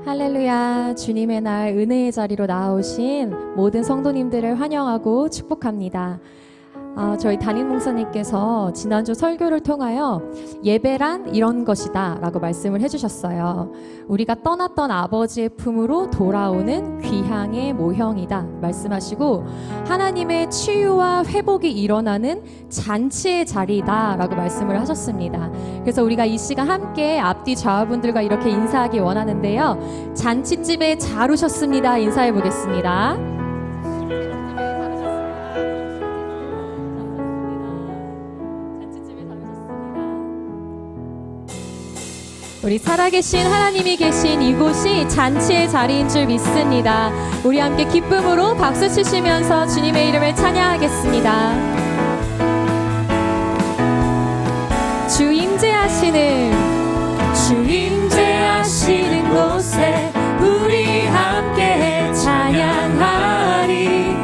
할렐루야. 주님의 날 은혜의 자리로 나오신 모든 성도님들을 환영하고 축복합니다. 저희 담임 목사님께서 지난주 설교를 통하여 예배란 이런 것이다 라고 말씀을 해주셨어요. 우리가 떠났던 아버지의 품으로 돌아오는 귀향의 모형이다 말씀하시고, 하나님의 치유와 회복이 일어나는 잔치의 자리다 라고 말씀을 하셨습니다. 그래서 우리가 이 시간 함께 앞뒤 좌우분들과 이렇게 인사하기 원하는데요, 잔치집에 잘 오셨습니다 인사해 보겠습니다. 우리 살아계신 하나님이 계신 이곳이 잔치의 자리인 줄 믿습니다. 우리 함께 기쁨으로 박수 치시면서 주님의 이름을 찬양하겠습니다. 주 임재하시는 곳에 우리 함께 찬양하리.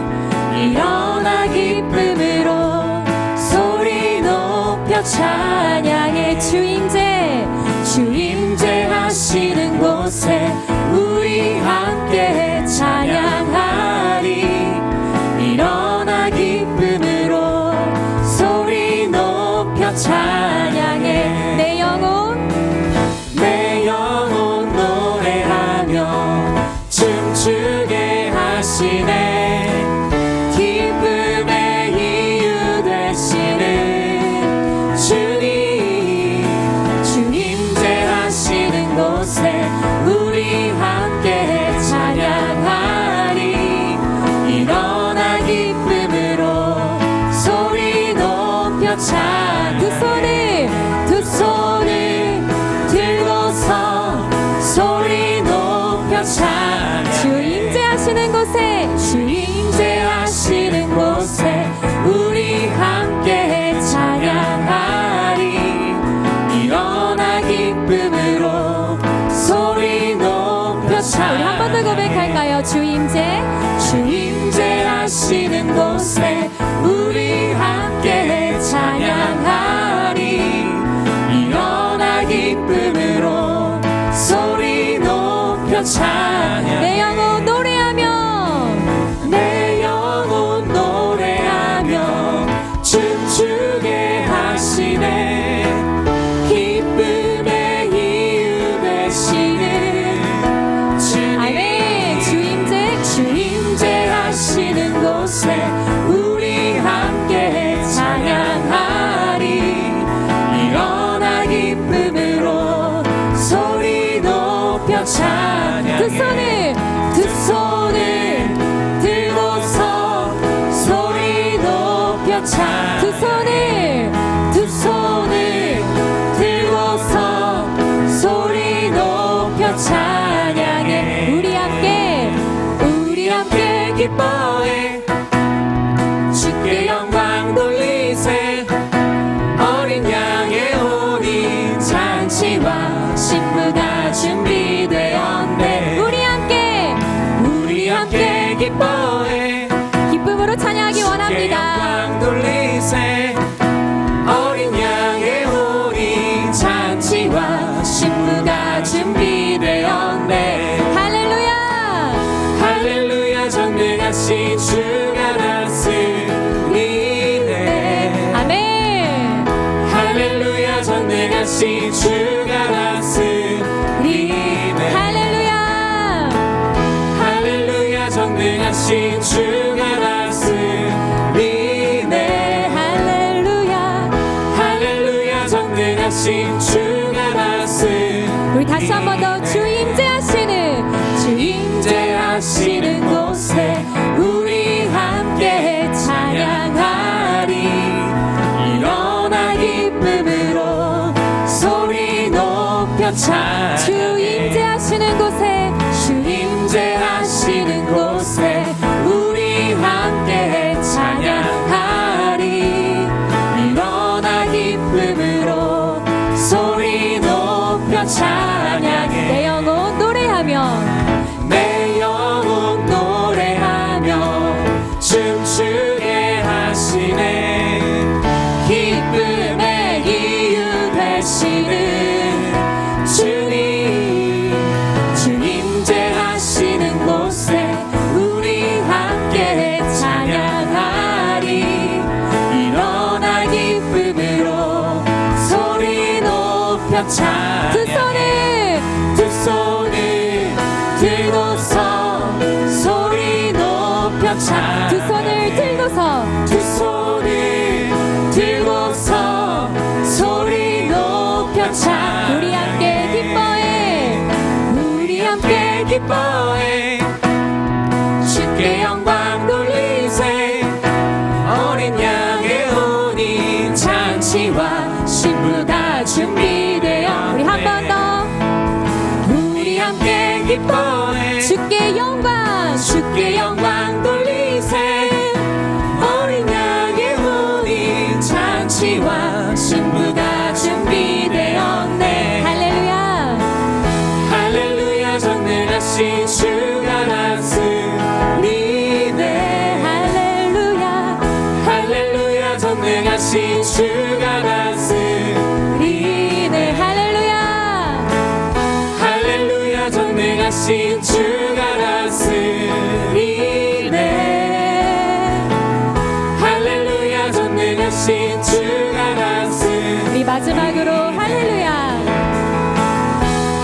일어나 기쁨으로 소리 높여 찬양해. 주 임재하시는 곳에 우리 함께 찬양하리. 일어나 기쁨으로 소리 높여 찬양해. 내 영혼 노래하며 춤추게 하시네. 기쁨의 이유 되시는 주님, 곳에 우리 함께 찬양하리. 일어나 기쁨으로 소리 높여 찬양. 두 손을 들고서 소리 높여 찬양. 주 임재하시는 곳에 우리 함께 찬양하리. 일어나 기쁨으로 소리 높여 찬양. 우리 한 번 더 고백할까요? 주 임재하시는 곳에 우리 함께 찬양하리. 일어나 기쁨으로 소리 높여 찬양. 내 영혼 노래하며 춤추게 하시네. 기쁨의 이유 되시는 주님, 주 임재하시는 곳에 우리 함께 찬양하리. 일어나 기쁨으로 소리 높여 찬양. 두 손을 들고서 소리 높여 찬양. 두 손을 들고서 소리 높여 찬양해. 우리 함께 기뻐해. 주께 영광 돌리세. 어린 양의 오리 잔치와 신부가 준비되었네. 우리 함께 기뻐해. 기쁨으로 찬양하기 원합니다. 영광 돌리세. 어린 양의 오리 잔치와 신부가 준비되었네. 할렐루야 전능하신 주가 다스리네. 아멘. 할렐루야 전능하신 주가 다스리네. 할렐루야 전능하신 주가 다스리네. 할렐루야 전능하신 주가 다스리네. 우리 다시 한 번 더. 주 임재하시는 곳에 우리 함께 찬양하리. 일어나 기쁨으로 소리 높여 찬양. 주 임재하시는 곳에 우리 함께 찬양하리. 일어나 기쁨으로 소리 높여 찬양해. 내 영혼 노래하며 춤추게 하시네. 기쁨의 이유 되시는 주님, 찬양 두 손을 들고서 소리 높여 찬양 두 손을 들고서 두 손을 들고서 소리 높여 찬양 우리 함께 기뻐해 우리 함께 기뻐해 주께 영광 돌리세 어린 양의 혼인 잔치와 신부가 준비되어 우리 한 번 더 우리 함께 기뻐해 주께 영광 주께 영광 돌리세 어린 양의 혼인 잔치와 신부가 준비되었네 할렐루야 할렐루야 전능하신 주가 다스리네 할렐루야 할렐루야 전능하신 주가 다스리네 할렐루야 할렐루야 전능하신 주가 다스리네 할렐루야 전능하신 주가 다스리네 우리 마지막으로 할렐루야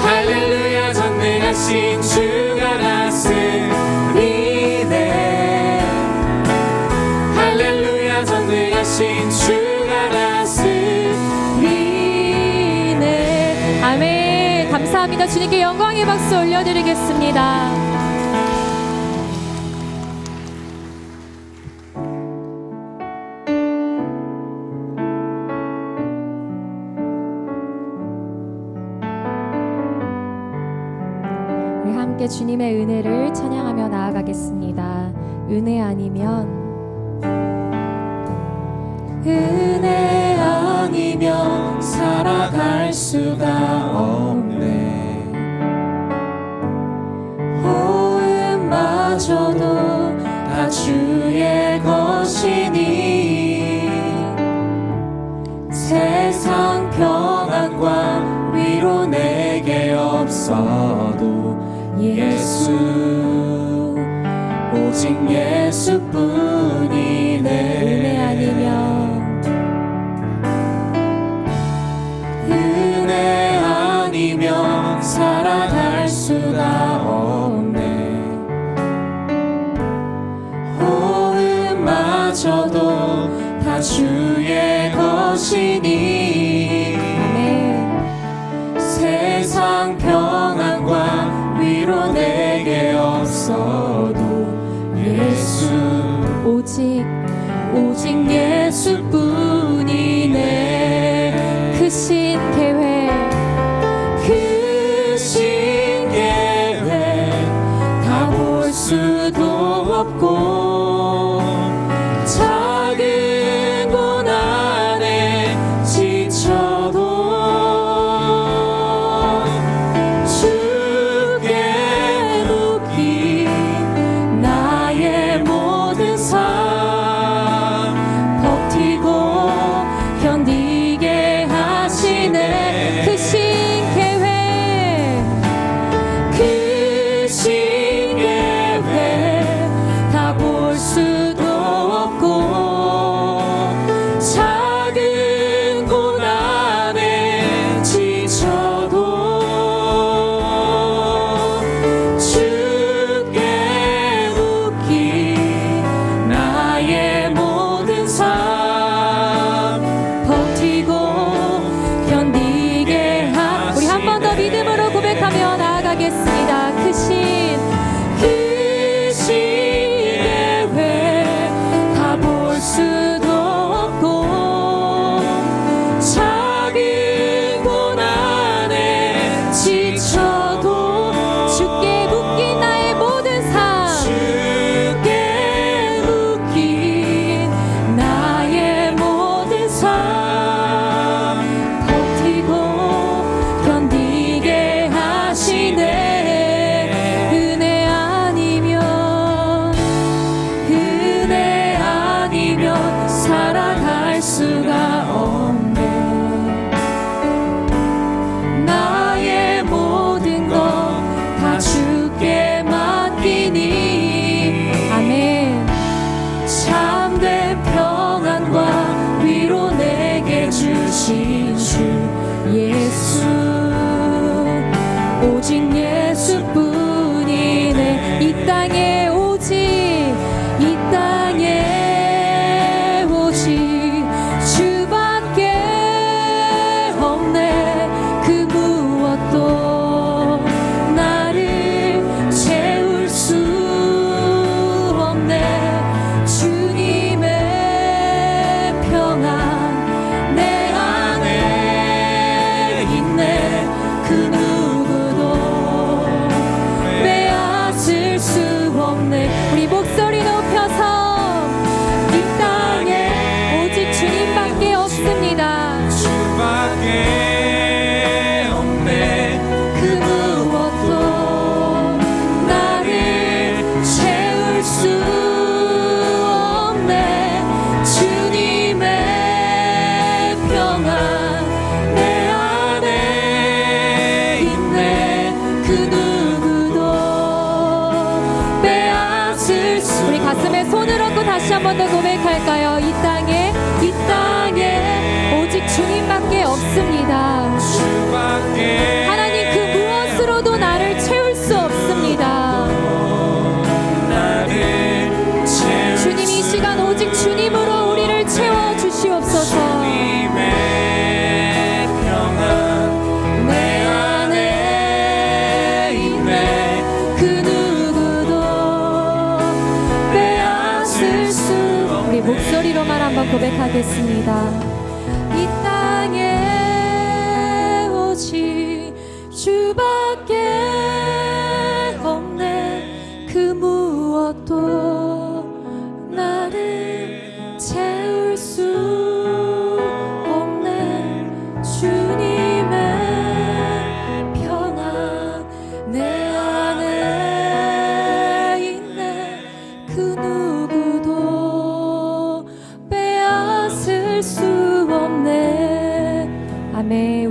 할렐루야 전능하신 주가 다스리네 할렐루야 전능하신 주가 다스리네 아멘 감사합니다 주님께 영광의 박수 올려드리겠습니다 우리 함께 주님의 은혜를 찬양하며 나아가겠습니다 은혜 아니면 은혜 아니면 살아갈 수가 없네 호흡마저도 다 주의 것이니 세상 평안과 위로 내게 없어도 예수 오직 예수뿐이네 은혜 아니면 은혜 아니면 살아갈 수가 없네 호흡마저도 다 주의 것이니 아멘 세상 평안과 위로 내게 없어도 예수 오직 예수뿐이네 크신 계획 크신 계획 다 볼 수도 없고 작은 고난에 지쳐도 주께 묻기 나의 모든 삶 버티고 견디게 하시네 크신 계획 크신 계획 다 볼 수도 없고 작은 고난에 지쳐도 주께 묻기 나의 모든 삶 버티고 견디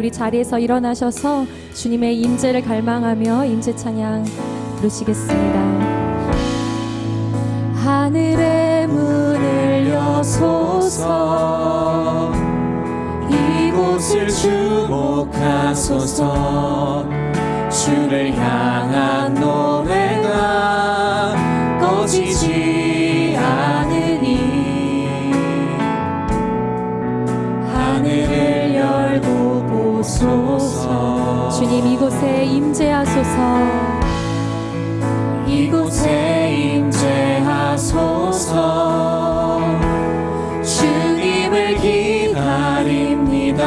우리 자리에서 일어나셔서 주님의 임재를 갈망하며 임재 찬양 부르시겠습니다. 하늘의 문을 여소서, 이곳을 주목하소서. 주를 향한 노래가 꺼지지 않으니 하늘을 열고 보소서. 주님 이곳에 임재하소서. 이곳에 임재하소서. 주님을 기다립니다.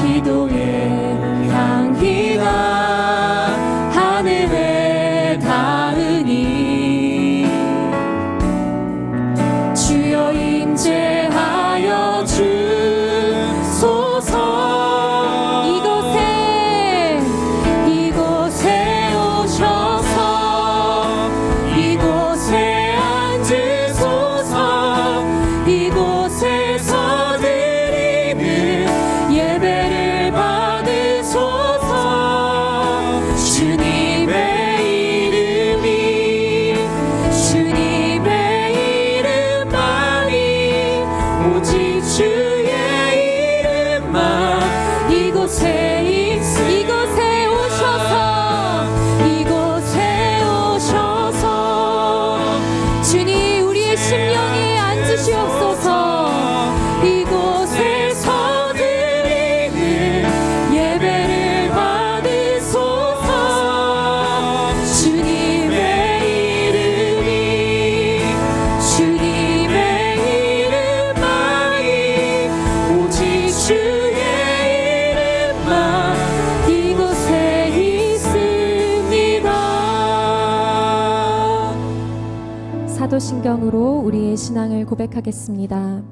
기도의 향기가 하늘에 닿으니 주여 임재하여 주소서. 이곳에 오셔서 이곳에 앉으소서. 이곳에서 드리는 예배를 받으소서. 주님의 이름만이 오직 주의 이름만 이곳에 오셔서 주님 우리의 심령에 앉으시옵소서. 이곳에서 드리는 예배를 받으소서. 주님의 이름만이 오직 주의 이름만 이곳에 있습니다. 사도신경으로 우리의 신앙을 고백하겠습니다.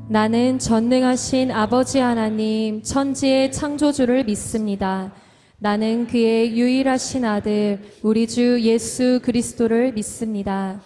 나는 전능하신 아버지 하나님 천지의 창조주를 믿습니다. 나는 그의 유일하신 아들 우리 주 예수 그리스도를 믿습니다.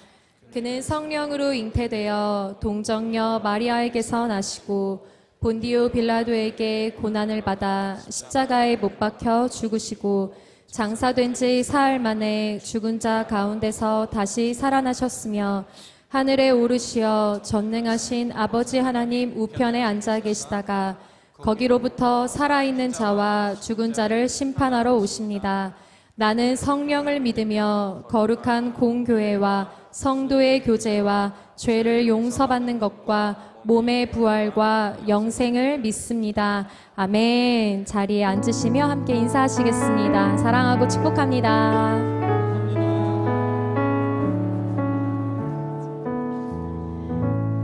그는 성령으로 잉태되어 동정녀 마리아에게서 나시고 본디오 빌라도에게 고난을 받아 십자가에 못 박혀 죽으시고 장사된 지 사흘 만에 죽은 자 가운데서 다시 살아나셨으며 하늘에 오르시어 전능하신 아버지 하나님 우편에 앉아 계시다가 거기로부터 살아있는 자와 죽은 자를 심판하러 오십니다. 나는 성령을 믿으며 거룩한 공교회와 성도의 교제와 죄를 용서받는 것과 몸의 부활과 영생을 믿습니다. 아멘. 자리에 앉으시며 함께 인사하시겠습니다. 사랑하고 축복합니다.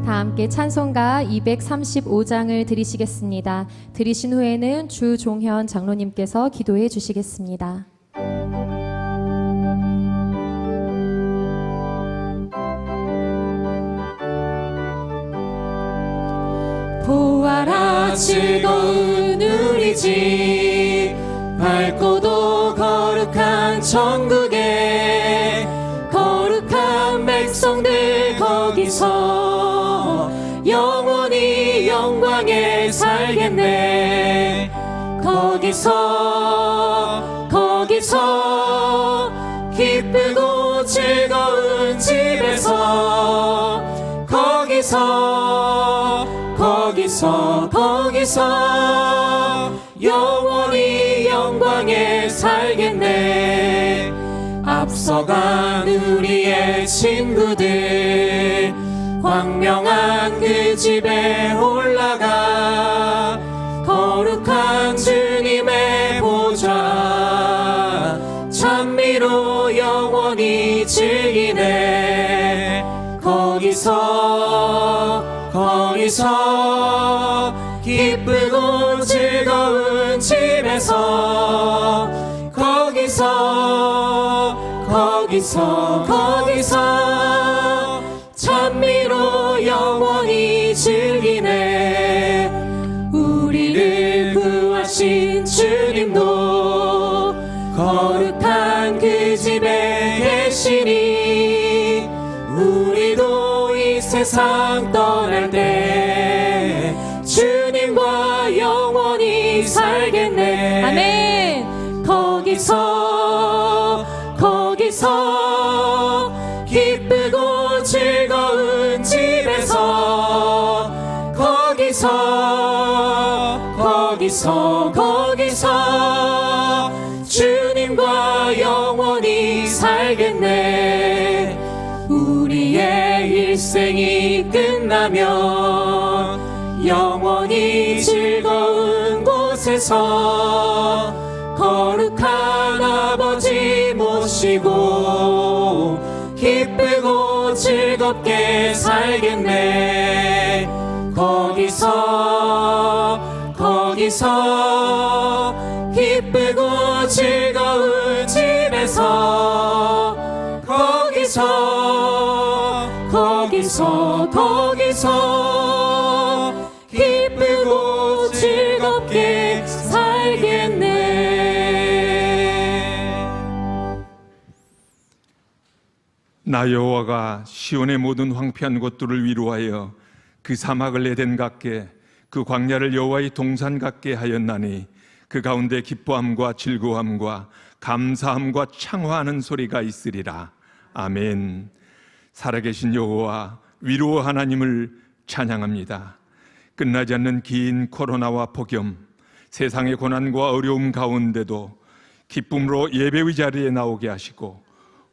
다 함께 찬송가 235장을 드리시겠습니다. 드리신 후에는 주종현 장로님께서 기도해 주시겠습니다. 보아라 즐거운 우리 집 밝고도 거룩한 천국에 거룩한 백성들 거기서 영원히 영광에 살겠네. 거기서 기쁘고 즐거운 집에서 거기서 영원히 영광에 살겠네. 앞서간 우리의 친구들 광명한 그 집에 올라가 거룩한 주님의 보좌 찬미로 영원히 즐기네. 거기서 기쁘고 즐거운 집에서 거기서 찬미로 영원히 즐기네. 우리를 구하신 주님도 거룩한 그 집에 계시니 우리도 이 세상 떠날 때 주님과 영원히 영원히 살겠네. 아멘. 거기서 기쁘고 즐거운 집에서 거기서 주님과 영원히 살겠네. 우리의 일생이 끝나면 영원히 즐거운 곳에서 거룩한 아버지 모시고 기쁘고 즐겁게 살겠네. 거기서 기쁘고 즐거운 집에서 거기서 기쁘고 즐겁게 살겠네. 나 여호와가 시온의 모든 황폐한 곳들을 위로하여 그 사막을 에덴 같게 그 광야를 여호와의 동산 같게 하였나니 그 가운데 기뻐함과 즐거움과 감사함과 창화하는 소리가 있으리라. 아멘. 살아계신 여호와 위로 하나님을 찬양합니다. 끝나지 않는 긴 코로나와 폭염, 세상의 고난과 어려움 가운데도 기쁨으로 예배의 자리에 나오게 하시고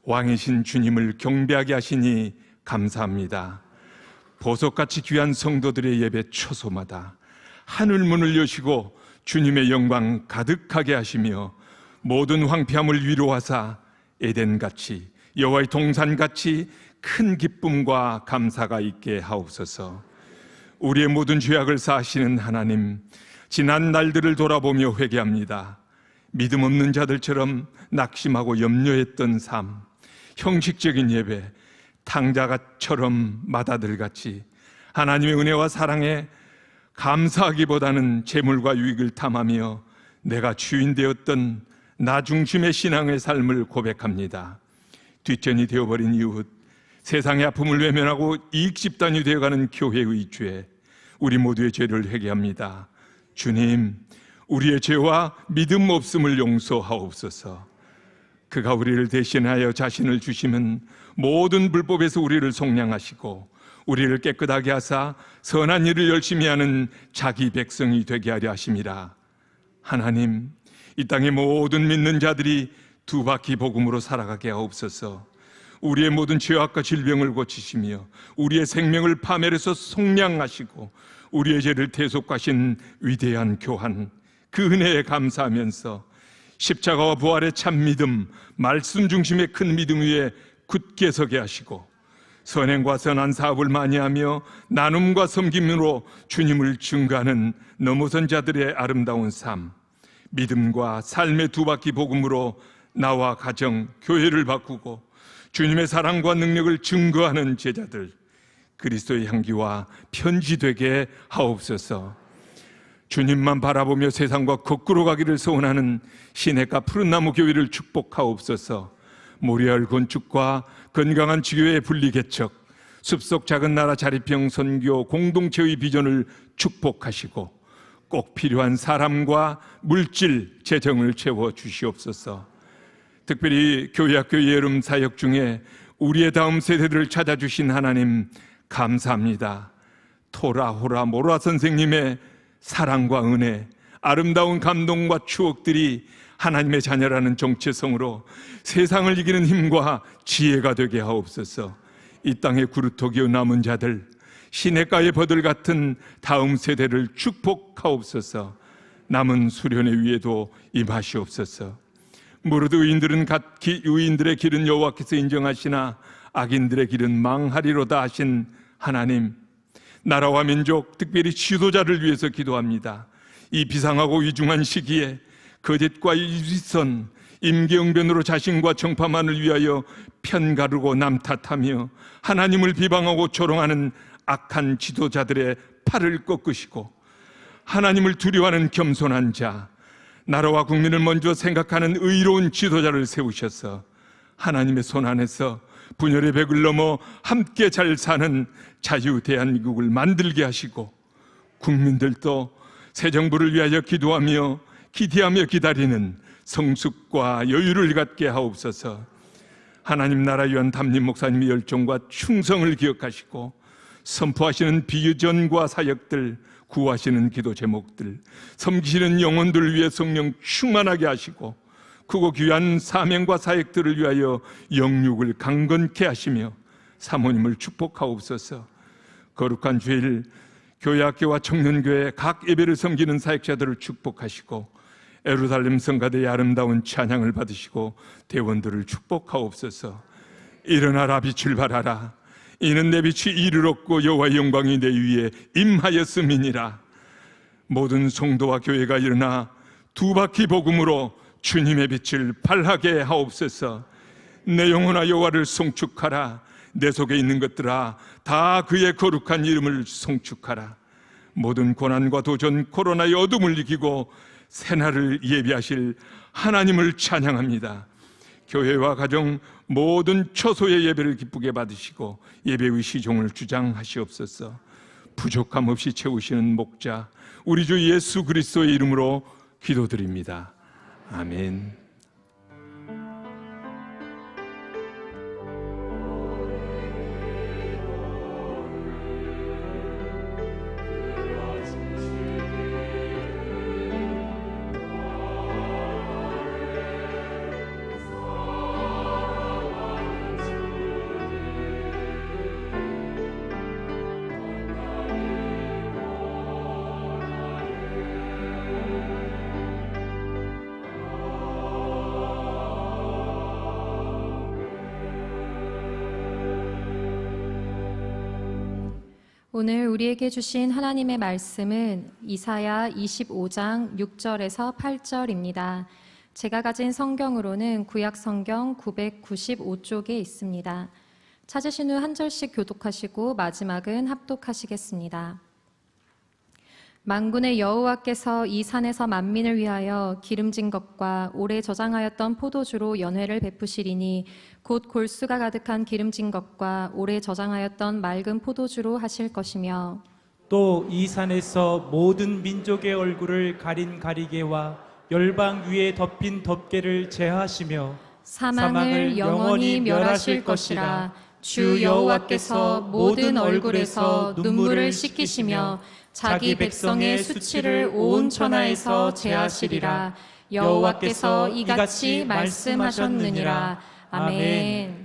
왕이신 주님을 경배하게 하시니 감사합니다. 보석같이 귀한 성도들의 예배 초소마다 하늘 문을 여시고 주님의 영광 가득하게 하시며 모든 황폐함을 위로하사 에덴같이 여호와의 동산같이 큰 기쁨과 감사가 있게 하옵소서. 우리의 모든 죄악을 사하시는 하나님, 지난 날들을 돌아보며 회개합니다. 믿음 없는 자들처럼 낙심하고 염려했던 삶, 형식적인 예배, 탕자처럼 마다들같이 하나님의 은혜와 사랑에 감사하기보다는 재물과 유익을 탐하며 내가 주인 되었던 나 중심의 신앙의 삶을 고백합니다. 뒷전이 되어버린 이웃, 세상의 아픔을 외면하고 이익 집단이 되어가는 교회의 죄, 우리 모두의 죄를 회개합니다. 주님, 우리의 죄와 믿음 없음을 용서하옵소서. 그가 우리를 대신하여 자신을 주시면 모든 불법에서 우리를 속량하시고 우리를 깨끗하게 하사 선한 일을 열심히 하는 자기 백성이 되게 하려 하심이라. 하나님, 이 땅의 모든 믿는 자들이 두 바퀴 복음으로 살아가게 하옵소서. 우리의 모든 죄악과 질병을 고치시며 우리의 생명을 파멸해서 속량하시고 우리의 죄를 대속하신 위대한 교환, 그 은혜에 감사하면서 십자가와 부활의 참 믿음, 말씀 중심의 큰 믿음 위에 굳게 서게 하시고 선행과 선한 사업을 많이 하며 나눔과 섬김으로 주님을 증거하는 넘어선 자들의 아름다운 삶, 믿음과 삶의 두 바퀴 복음으로 나와 가정, 교회를 바꾸고 주님의 사랑과 능력을 증거하는 제자들, 그리스도의 향기와 편지되게 하옵소서. 주님만 바라보며 세상과 거꾸로 가기를 소원하는 시냇가 푸른나무 교회를 축복하옵소서. 모리알 건축과 건강한 지교회 분리개척, 숲속 작은 나라 자립형 선교 공동체의 비전을 축복하시고 꼭 필요한 사람과 물질, 재정을 채워 주시옵소서. 특별히 교회학교 여름 사역 중에 우리의 다음 세대들을 찾아주신 하나님 감사합니다. 토라 호라 모라 선생님의 사랑과 은혜, 아름다운 감동과 추억들이 하나님의 자녀라는 정체성으로 세상을 이기는 힘과 지혜가 되게 하옵소서. 이 땅의 구루토기어 남은 자들, 시냇가의 버들 같은 다음 세대를 축복하옵소서. 남은 수련의 위에도 임하시옵소서. 무릇 의인들의 길은 여호와께서 인정하시나 악인들의 길은 망하리로다 하신 하나님, 나라와 민족, 특별히 지도자를 위해서 기도합니다. 이 비상하고 위중한 시기에 거짓과 윗선, 임기응변으로 자신과 정파만을 위하여 편가르고 남 탓하며 하나님을 비방하고 조롱하는 악한 지도자들의 팔을 꺾으시고 하나님을 두려워하는 겸손한 자, 나라와 국민을 먼저 생각하는 의로운 지도자를 세우셔서 하나님의 손 안에서 분열의 벽을 넘어 함께 잘 사는 자유 대한민국을 만들게 하시고 국민들도 새 정부를 위하여 기도하며 기대하며 기다리는 성숙과 여유를 갖게 하옵소서. 하나님 나라 위한 담임 목사님의 열정과 충성을 기억하시고 선포하시는 비전과 사역들, 구하시는 기도 제목들, 섬기시는 영혼들을 위해 성령 충만하게 하시고 크고 귀한 사명과 사역들을 위하여 영육을 강건케 하시며 사모님을 축복하옵소서. 거룩한 주일 교회학교와 청년교회 각 예배를 섬기는 사역자들을 축복하시고 예루살렘 성가대의 아름다운 찬양을 받으시고 대원들을 축복하옵소서. 일어나라 빛을 발하라. 이는 내 빛이 이를 얻고 여호와의 영광이 내 위에 임하였음이니라. 모든 성도와 교회가 일어나 두 바퀴 복음으로 주님의 빛을 발하게 하옵소서. 내 영혼아 여호와를 송축하라. 내 속에 있는 것들아 다 그의 거룩한 이름을 송축하라. 모든 고난과 도전 코로나의 어둠을 이기고 새날을 예비하실 하나님을 찬양합니다. 교회와 가정 모든 처소의 예배를 기쁘게 받으시고 예배의 시종을 주장하시옵소서. 부족함 없이 채우시는 목자 우리 주 예수 그리스도의 이름으로 기도드립니다. 아멘. 오늘 우리에게 주신 하나님의 말씀은 이사야 25장 6절에서 8절입니다. 제가 가진 성경으로는 구약 성경 995쪽에 있습니다. 찾으신 후 한 절씩 교독하시고 마지막은 합독하시겠습니다. 만군의 여호와께서 이 산에서 만민을 위하여 기름진 것과 오래 저장하였던 포도주로 연회를 베푸시리니 곧 골수가 가득한 기름진 것과 오래 저장하였던 맑은 포도주로 하실 것이며 또 이 산에서 모든 민족의 얼굴을 가린 가리개와 열방 위에 덮인 덮개를 제하시며 사망을 영원히 멸하실 것이라. 주 여호와께서 모든 얼굴에서 눈물을 씻기시며 자기 백성의 수치를 온 천하에서 제하시리라. 여호와께서 이같이 말씀하셨느니라. 아멘.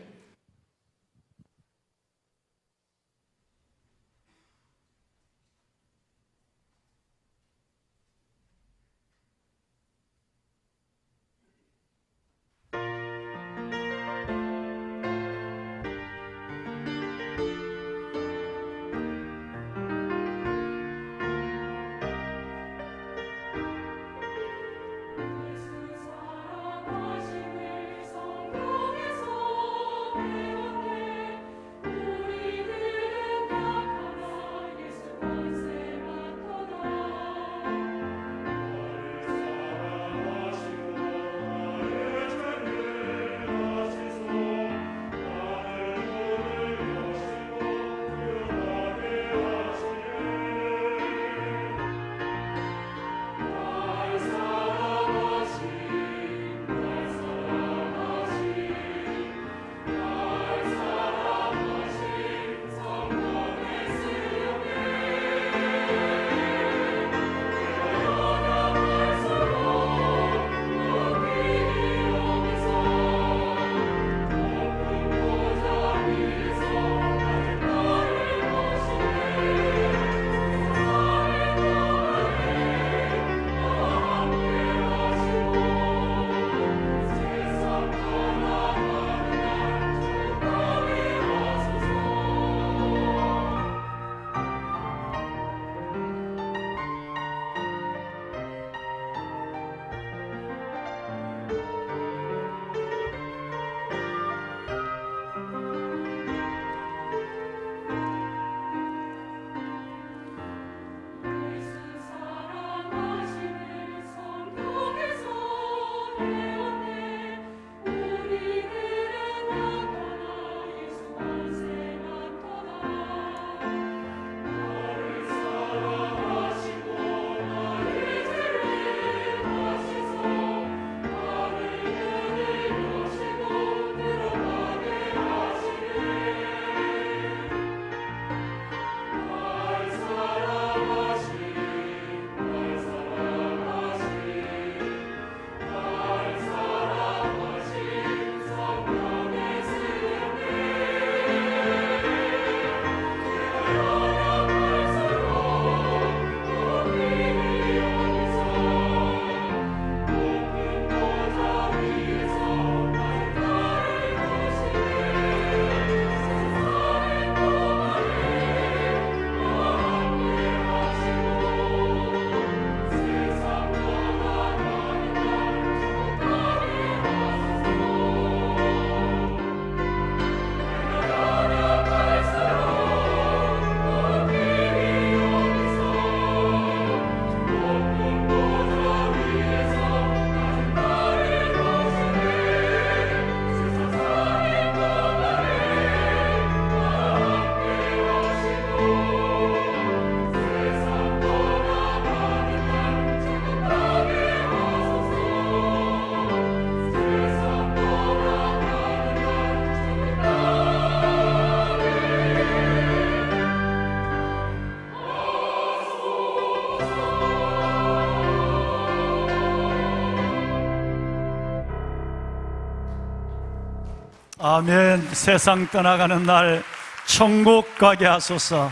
아멘. 세상 떠나가는 날 천국 가게 하소서.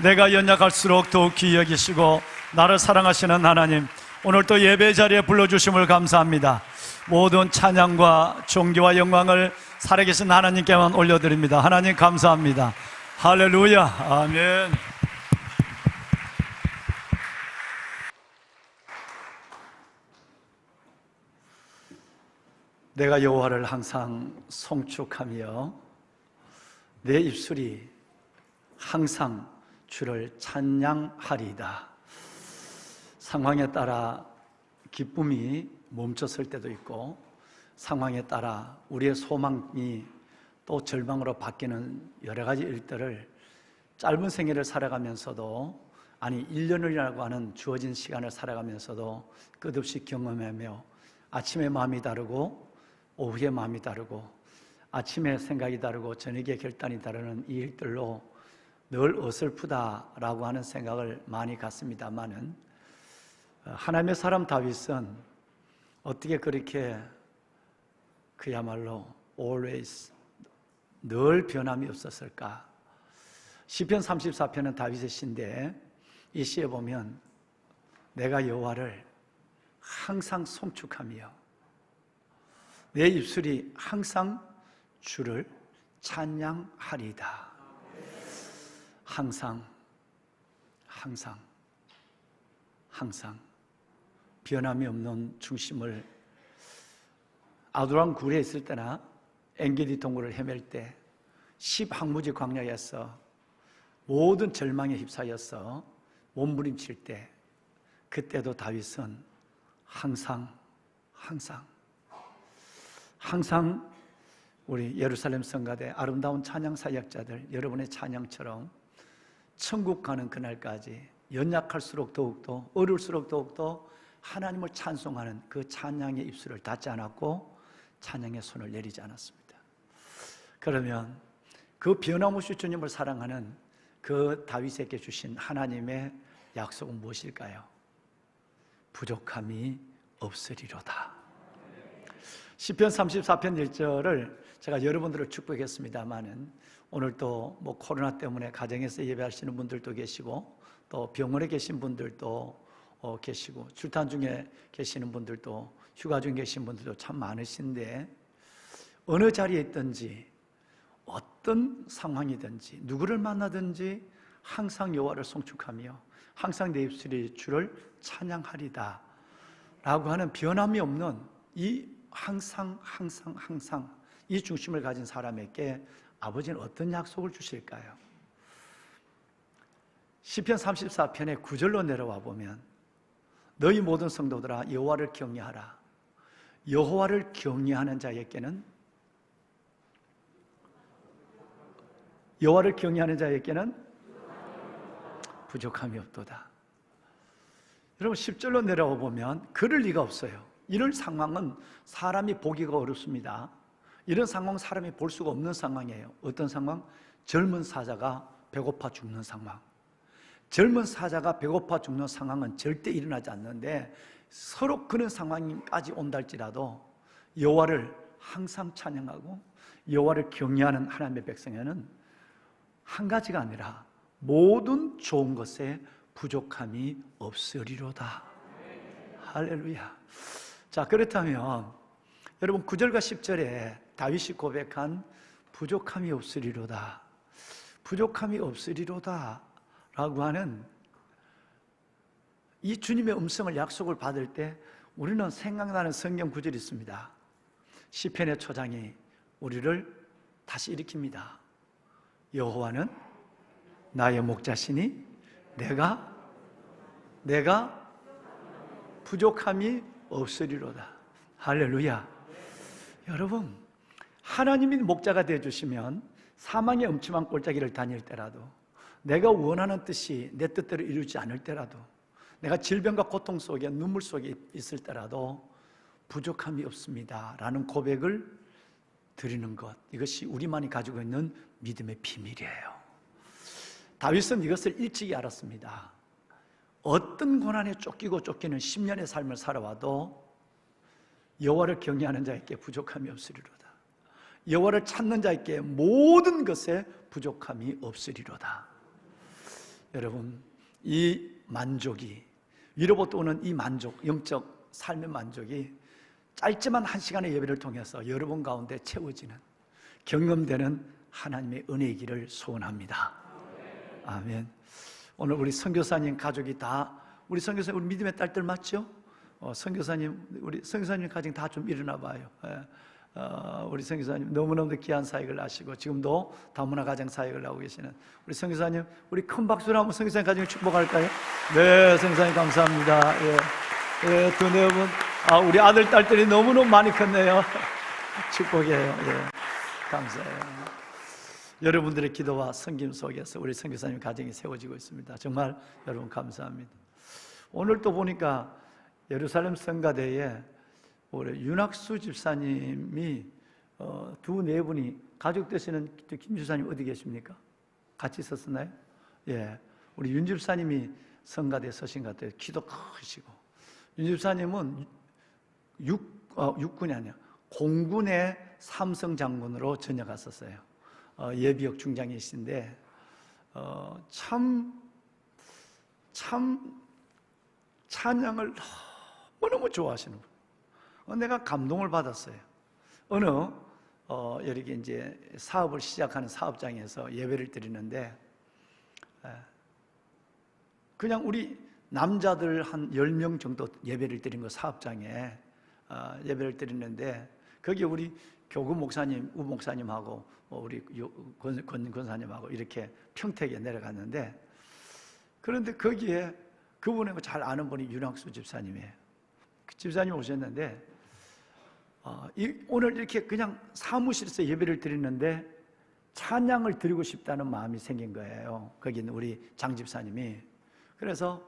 내가 연약할수록 더욱 귀히 여기시고 나를 사랑하시는 하나님, 오늘 또 예배 자리에 불러주심을 감사합니다. 모든 찬양과 존귀와 영광을 살아계신 하나님께만 올려드립니다. 하나님 감사합니다. 할렐루야. 아멘. 내가 여호와를 항상 송축하며 내 입술이 항상 주를 찬양하리이다. 상황에 따라 기쁨이 멈췄을 때도 있고, 상황에 따라 우리의 소망이 또 절망으로 바뀌는 여러 가지 일들을 짧은 생애를 살아가면서도, 아니 1년이라고 하는 주어진 시간을 살아가면서도 끝없이 경험하며, 아침에 마음이 다르고 오후에 마음이 다르고, 아침에 생각이 다르고 저녁에 결단이 다르는 이 일들로 늘 어설프다라고 하는 생각을 많이 갖습니다만은, 하나님의 사람 다윗은 어떻게 그렇게 그야말로 always 늘 변함이 없었을까? 시편 34편은 다윗의 시인데, 이 시에 보면 내가 여호와를 항상 송축하며 내 입술이 항상 주를 찬양하리이다. 항상 변함이 없는 중심을, 아두람 굴에 있을 때나 엔게디 동굴을 헤맬 때, 십항무지 광야에서 모든 절망에 휩싸여서 몸부림칠 때, 그때도 다윗은 항상 우리 예루살렘 성가대 아름다운 찬양 사역자들 여러분의 찬양처럼 천국 가는 그날까지 연약할수록 더욱더, 어려울수록 더욱더 하나님을 찬송하는 그 찬양의 입술을 닫지 않았고 찬양의 손을 내리지 않았습니다. 그러면 그 변함없이 주님을 사랑하는 그 다윗에게 주신 하나님의 약속은 무엇일까요? 부족함이 없으리로다. 시편 34편 1절을 제가 여러분들을 축복했습니다마는, 오늘 또 뭐 코로나 때문에 가정에서 예배하시는 분들도 계시고, 또 병원에 계신 분들도 계시고, 출산 중에 계시는 분들도, 휴가 중에 계신 분들도 참 많으신데, 어느 자리에 있든지 어떤 상황이든지 누구를 만나든지 항상 여호와를 송축하며 항상 내 입술이 주를 찬양하리다 라고 하는 변함이 없는 이 항상 이 중심을 가진 사람에게 아버지는 어떤 약속을 주실까요? 시편 34편의 9절로 내려와 보면, 너희 모든 성도들아 여호와를 경외하라. 여호와를 경외하는 자에게는 부족함이 없도다. 여러분 10절로 내려와 보면 그럴 리가 없어요. 이런 상황은 사람이 보기가 어렵습니다. 이런 상황은 사람이 볼 수가 없는 상황이에요. 어떤 상황? 젊은 사자가 배고파 죽는 상황. 젊은 사자가 배고파 죽는 상황은 절대 일어나지 않는데, 서로 그런 상황까지 온다 할지라도 여호와를 항상 찬양하고 여호와를 경외하는 하나님의 백성에는 한 가지가 아니라 모든 좋은 것에 부족함이 없으리로다. 할렐루야. 자, 그렇다면 여러분 9절과 10절에 다윗이 고백한 부족함이 없으리로다 라고 하는 이 주님의 음성을, 약속을 받을 때 우리는 생각나는 성경 구절이 있습니다. 시편의 초장이 우리를 다시 일으킵니다. 여호와는 나의 목자시니 내가 부족함이 없으리로다. 할렐루야. 여러분, 하나님이 목자가 되어주시면 사망의 음침한 골짜기를 다닐 때라도, 내가 원하는 뜻이 내 뜻대로 이루지 않을 때라도, 내가 질병과 고통 속에 눈물 속에 있을 때라도 부족함이 없습니다 라는 고백을 드리는 것, 이것이 우리만이 가지고 있는 믿음의 비밀이에요. 다윗은 이것을 일찍이 알았습니다. 어떤 고난에 쫓기고 쫓기는 10년의 삶을 살아와도 여호와를 경외하는 자에게 부족함이 없으리로다. 여호와를 찾는 자에게 모든 것에 부족함이 없으리로다. 여러분, 이 만족이, 위로부터 오는 이 만족, 영적 삶의 만족이 짧지만 한 시간의 예배를 통해서 여러분 가운데 채워지는, 경험되는 하나님의 은혜이기를 소원합니다. 아멘. 오늘 우리 선교사님 가족이 다, 우리 선교사님, 우리 믿음의 딸들 맞죠? 선교사님, 우리 선교사님 가정 다 좀 일어나 봐요. 우리 선교사님 너무너무 귀한 사역을 하시고 지금도 다문화 가정 사역을 하고 계시는 우리 선교사님, 우리 큰 박수로 한번 선교사님 가정을 축복할까요? 네, 선교사님 감사합니다. 예, 예, 두네 분, 우리 아들 딸들이 너무너무 많이 컸네요. 축복해요. 예, 감사해요. 여러분들의 기도와 섬김 속에서 우리 선교사님 가정이 세워지고 있습니다. 정말 여러분 감사합니다. 오늘 또 보니까 예루살렘 성가대에 우리 윤학수 집사님이 네 분이 가족 되시는 김 집사님 어디 계십니까? 같이 있었나요? 예, 우리 윤 집사님이 성가대에 서신 것 같아요. 키도 크시고. 윤 집사님은 육군이 아니야, 공군의 삼성 장군으로 전역했었어요. 예비역 중장이신데 참 찬양을 너무너무 좋아하시는 분. 내가 감동을 받았어요. 어느 이렇게 이제 사업을 시작하는 사업장에서 예배를 드리는데 그냥 우리 남자들 한 10명 정도 예배를 드린 거, 사업장에 예배를 드리는데 거기 우리 교구 목사님, 우 목사님하고 우리 권 권사님하고 이렇게 평택에 내려갔는데, 그런데 거기에 그분하고 잘 아는 분이 윤학수 집사님이에요. 그 집사님 오셨는데 오늘 이렇게 그냥 사무실에서 예배를 드리는데 찬양을 드리고 싶다는 마음이 생긴 거예요. 거기 있는 우리 장 집사님이. 그래서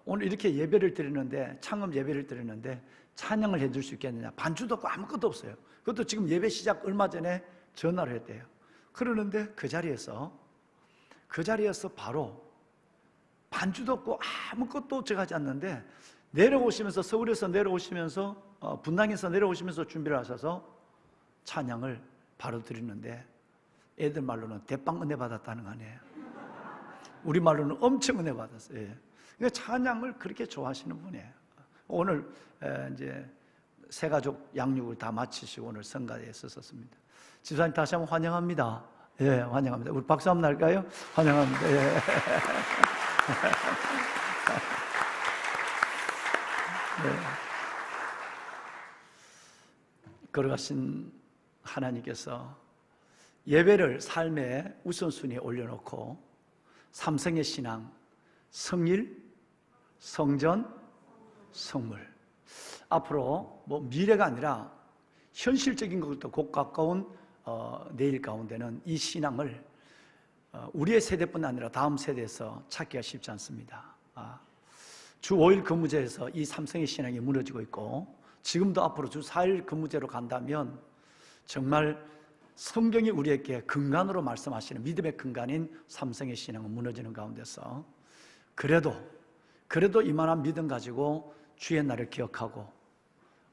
오늘 이렇게 예배를 드리는데, 창업 예배를 드리는데 찬양을 해줄 수 있겠느냐. 반주도 없고 아무것도 없어요. 그것도 지금 예배 시작 얼마 전에 전화를 했대요. 그러는데 그 자리에서 바로 반주도 없고 아무것도 제가하지 않는데 내려오시면서, 서울에서 내려오시면서 분당에서 내려오시면서 준비를 하셔서 찬양을 바로 드리는데, 애들 말로는 대빵 은혜 받았다는 거 아니에요. 우리 말로는 엄청 은혜 받았어요. 예. 그러니까 찬양을 그렇게 좋아하시는 분이에요. 오늘 이제 세 가족 양육을 다 마치시고 오늘 성가대에 서셨습니다. 집사님 다시 한번 환영합니다. 예, 환영합니다. 우리 박수 한번 날까요? 환영합니다. 예. 네. 걸어가신 하나님께서 예배를 삶의 우선순위에 올려놓고 삼성의 신앙, 성일, 성전, 성물, 앞으로 뭐 미래가 아니라 현실적인 것도 곧 가까운 내일 가운데는 이 신앙을 우리의 세대뿐 아니라 다음 세대에서 찾기가 쉽지 않습니다. 주 5일 근무제에서 이 삼성의 신앙이 무너지고 있고, 지금도 앞으로 주 4일 근무제로 간다면 정말 성경이 우리에게 근간으로 말씀하시는 믿음의 근간인 삼성의 신앙은 무너지는 가운데서 그래도 이만한 믿음 가지고 주의 날을 기억하고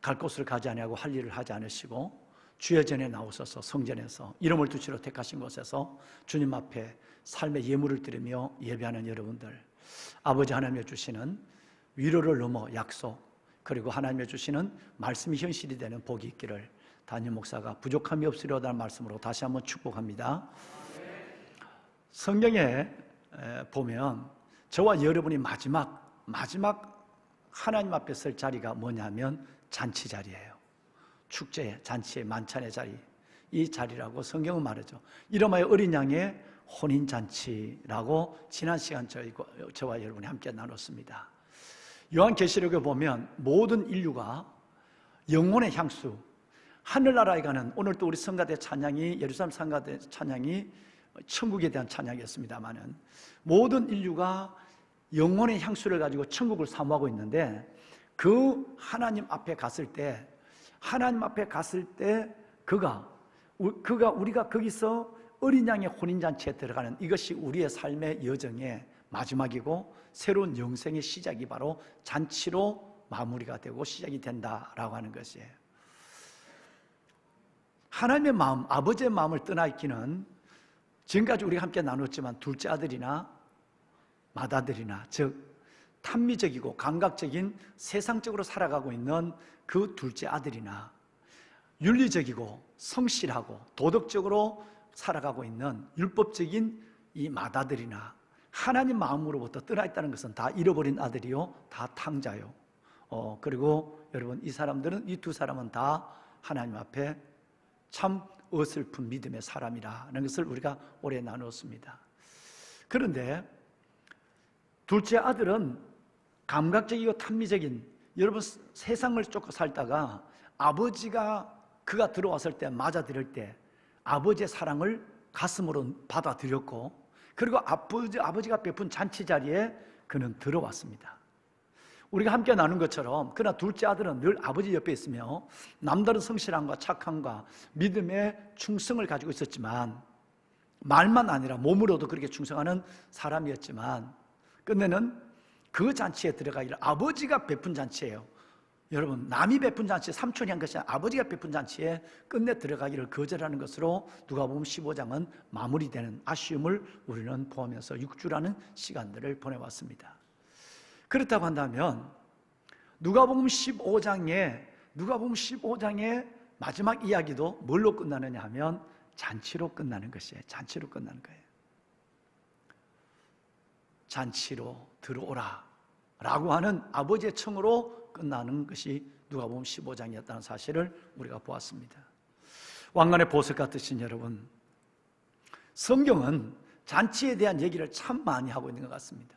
갈 곳을 가지 아니하고 할 일을 하지 않으시고 주의 전에 나오셔서 성전에서 이름을 두시러 택하신 곳에서 주님 앞에 삶의 예물을 드리며 예배하는 여러분들, 아버지 하나님의 주시는 위로를 넘어 약속, 그리고 하나님의 주시는 말씀이 현실이 되는 복이 있기를 담임 목사가 부족함이 없으리라는 말씀으로 다시 한번 축복합니다. 성경에 보면 저와 여러분이 마지막 하나님 앞에 설 자리가 뭐냐면 잔치 자리예요. 축제, 잔치의 만찬의 자리, 이 자리라고 성경은 말하죠. 이름하여 어린 양의 혼인잔치라고 지난 시간 저와 여러분이 함께 나눴습니다. 요한계시록에 보면 모든 인류가 영혼의 향수, 하늘나라에 가는, 오늘 또 우리 성가대 찬양이, 예루살렘 성가대 찬양이 천국에 대한 찬양이었습니다마는 모든 인류가 영혼의 향수를 가지고 천국을 사모하고 있는데, 그 하나님 앞에 갔을 때 우리가 거기서 어린 양의 혼인잔치에 들어가는, 이것이 우리의 삶의 여정의 마지막이고 새로운 영생의 시작이 바로 잔치로 마무리가 되고 시작이 된다라고 하는 것이에요. 하나님의 마음, 아버지의 마음을 떠나있기는 지금까지 우리가 함께 나눴지만 둘째 아들이나 맏아들이나, 즉 탐미적이고 감각적인 세상적으로 살아가고 있는 그 둘째 아들이나, 윤리적이고 성실하고 도덕적으로 살아가고 있는 율법적인 이 맏아들이나, 하나님 마음으로부터 떠나있다는 것은 다 잃어버린 아들이요, 다 탕자요. 그리고 여러분, 이 사람들은, 이 두 사람은 다 하나님 앞에 참 어설픈 믿음의 사람이라는 것을 우리가 오래 나누었습니다. 그런데 둘째 아들은 감각적이고 탐미적인, 여러분 세상을 쫓고 살다가 아버지가 그가 들어왔을 때, 맞아들일 때 아버지의 사랑을 가슴으로 받아들였고, 그리고 아버지가 베푼 잔치 자리에 그는 들어왔습니다. 우리가 함께 나눈 것처럼, 그러나 둘째 아들은 늘 아버지 옆에 있으며 남다른 성실함과 착함과 믿음의 충성을 가지고 있었지만, 말만 아니라 몸으로도 그렇게 충성하는 사람이었지만, 끝내는 그 잔치에 들어가기를, 아버지가 베푼 잔치예요. 여러분, 남이 베푼 잔치에, 삼촌이 한 것이 아니라 아버지가 베푼 잔치에 끝내 들어가기를 거절하는 것으로 누가복음 15장은 마무리되는 아쉬움을 우리는 보면서 6주라는 시간들을 보내왔습니다. 그렇다고 한다면 누가복음 15장의 마지막 이야기도 뭘로 끝나느냐 하면 잔치로 끝나는 것이에요. 잔치로 끝나는 거예요. 잔치로 들어오라 라고 하는 아버지의 청으로 끝나는 것이 누가복음 15장이었다는 사실을 우리가 보았습니다. 왕관의 보석 같으신 여러분, 성경은 잔치에 대한 얘기를 참 많이 하고 있는 것 같습니다.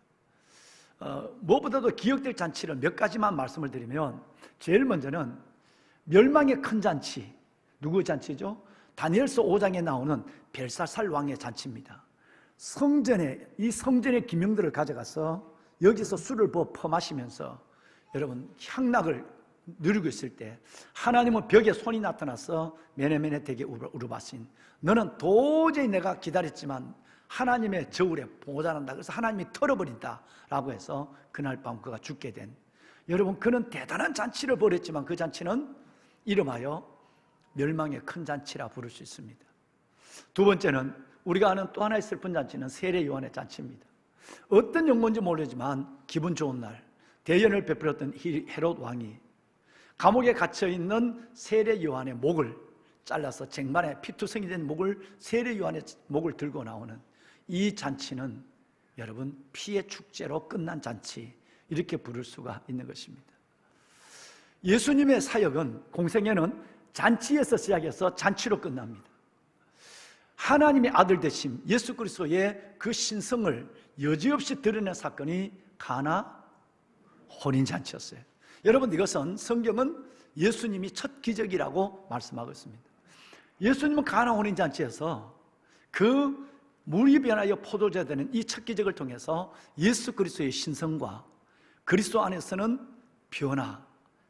무엇보다도 기억될 잔치를 몇 가지만 말씀을 드리면, 제일 먼저는 멸망의 큰 잔치. 누구의 잔치죠? 다니엘서 5장에 나오는 벨사살 왕의 잔치입니다. 이 성전의 기명들을 가져가서 여기서 술을 부어 퍼마시면서 여러분 향락을 누리고 있을 때, 하나님은 벽에 손이 나타나서 메네메네 되게 우르바신, 너는 도저히 내가 기다렸지만 하나님의 저울에 모자란다, 그래서 하나님이 털어버린다 라고 해서 그날 밤 그가 죽게 된, 여러분 그는 대단한 잔치를 벌였지만 그 잔치는 이름하여 멸망의 큰 잔치라 부를 수 있습니다. 두 번째는 우리가 아는 또 하나의 슬픈 잔치는 세례 요한의 잔치입니다. 어떤 용어인지 모르지만 기분 좋은 날 대연을 베풀었던 헤롯 왕이 감옥에 갇혀있는 세례 요한의 목을 잘라서 쟁반에 피투성이 된 목을, 세례 요한의 목을 들고 나오는 이 잔치는 여러분 피의 축제로 끝난 잔치, 이렇게 부를 수가 있는 것입니다. 예수님의 사역은, 공생애는 잔치에서 시작해서 잔치로 끝납니다. 하나님의 아들 되심 예수 그리스도의 그 신성을 여지없이 드러낸 사건이 가나 혼인잔치였어요. 여러분, 이것은 성경은 예수님이 첫 기적이라고 말씀하고 있습니다. 예수님은 가나 혼인잔치에서 그 물이 변하여 포도주가 되는 이 첫 기적을 통해서 예수 그리스도의 신성과 그리스도 안에서는 변화,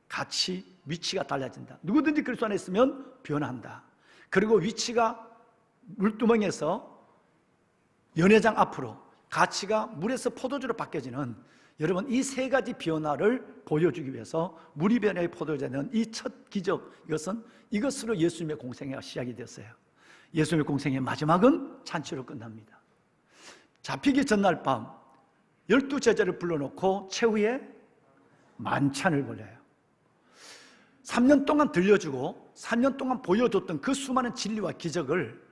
가치, 위치가 달라진다. 누구든지 그리스도 안에 있으면 변한다. 그리고 위치가 물두멍에서 연회장 앞으로, 가치가 물에서 포도주로 바뀌어지는, 여러분 이 세 가지 변화를 보여주기 위해서 물이 변하여 포도주가 되는 이 첫 기적, 이것으로 예수님의 공생애가 시작이 됐어요. 예수님의 공생의 마지막은 잔치로 끝납니다. 잡히기 전날 밤 12제자를 불러놓고 최후의 만찬을 벌려요. 3년 동안 들려주고 3년 동안 보여줬던 그 수많은 진리와 기적을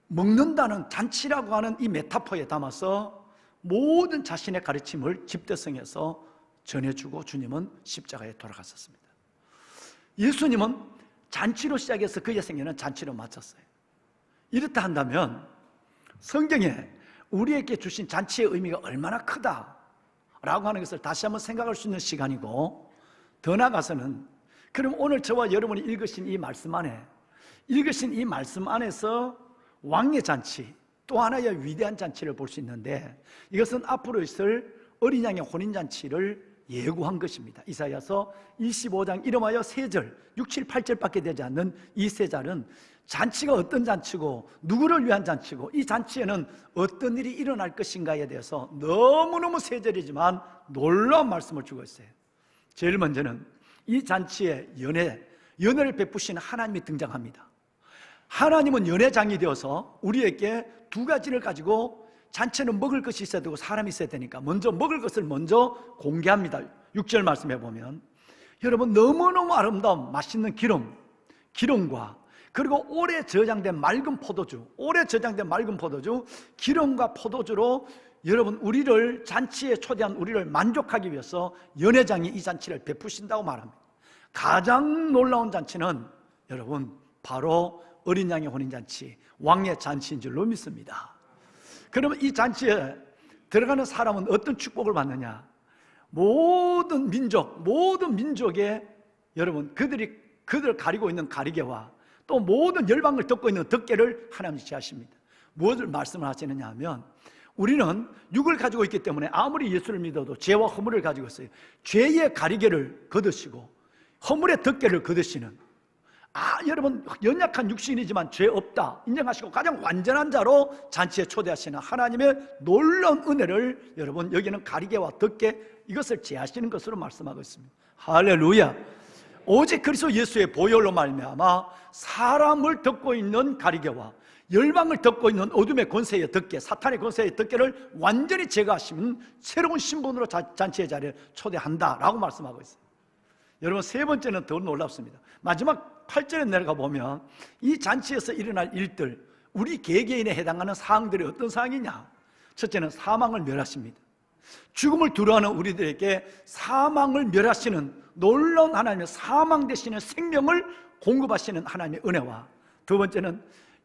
먹는다는 잔치라고 하는 이 메타포에 담아서 모든 자신의 가르침을 집대성해서 전해주고 주님은 십자가에 돌아갔었습니다. 예수님은 잔치로 시작해서 그의 생애는 잔치로 마쳤어요. 이렇다 한다면 성경에 우리에게 주신 잔치의 의미가 얼마나 크다라고 하는 것을 다시 한번 생각할 수 있는 시간이고, 더 나아가서는 그럼 오늘 저와 여러분이 읽으신 이 말씀 안에서 왕의 잔치, 또 하나의 위대한 잔치를 볼 수 있는데, 이것은 앞으로 있을 어린 양의 혼인잔치를 예고한 것입니다. 이사야서 25장 이름하여 세 절, 6, 7, 8절밖에 되지 않는 이 세 절은 잔치가 어떤 잔치고 누구를 위한 잔치고 이 잔치에는 어떤 일이 일어날 것인가에 대해서 너무너무 세 절이지만 놀라운 말씀을 주고 있어요. 제일 먼저는 이 잔치에 연회를 베푸시는 하나님이 등장합니다. 하나님은 연회장이 되어서 우리에게 두 가지를 가지고, 잔치는 먹을 것이 있어야 되고 사람이 있어야 되니까 먼저 먹을 것을 먼저 공개합니다. 6절 말씀해 보면, 여러분, 너무너무 아름다운 맛있는 기름과, 그리고 오래 저장된 맑은 포도주, 기름과 포도주로 여러분, 우리를, 잔치에 초대한 우리를 만족하기 위해서 연회장이 이 잔치를 베푸신다고 말합니다. 가장 놀라운 잔치는 여러분 바로 어린 양의 혼인잔치, 왕의 잔치인 줄로 믿습니다. 그러면 이 잔치에 들어가는 사람은 어떤 축복을 받느냐? 모든 민족의 여러분, 그들을 가리고 있는 가리개와 또 모든 열방을 덮고 있는 덮개를 하나님이 제하십니다. 무엇을 말씀을 하시느냐 하면, 우리는 육을 가지고 있기 때문에 아무리 예수를 믿어도 죄와 허물을 가지고 있어요. 죄의 가리개를 걷으시고 허물의 덮개를 걷으시는, 여러분, 연약한 육신이지만 죄 없다 인정하시고 가장 완전한 자로 잔치에 초대하시는 하나님의 놀라운 은혜를 여러분, 여기는 가리개와 덮개, 이것을 제하시는 것으로 말씀하고 있습니다. 할렐루야. 오직 그리스도 예수의 보혈로 말미암아 사람을 덮고 있는 가리개와 열방을 덮고 있는 어둠의 권세의 덮개, 사탄의 권세의 덮개를 완전히 제거하시면 새로운 신분으로 잔치의 자리에 초대한다라고 말씀하고 있어요. 여러분, 세 번째는 더 놀랍습니다. 마지막 8절에 내려가 보면 이 잔치에서 일어날 일들, 우리 개개인에 해당하는 사항들이 어떤 사항이냐? 첫째는 사망을 멸하십니다. 죽음을 두려워하는 우리들에게 사망을 멸하시는 놀라운 하나님의 사망 대신에 생명을 공급하시는 하나님의 은혜와, 두 번째는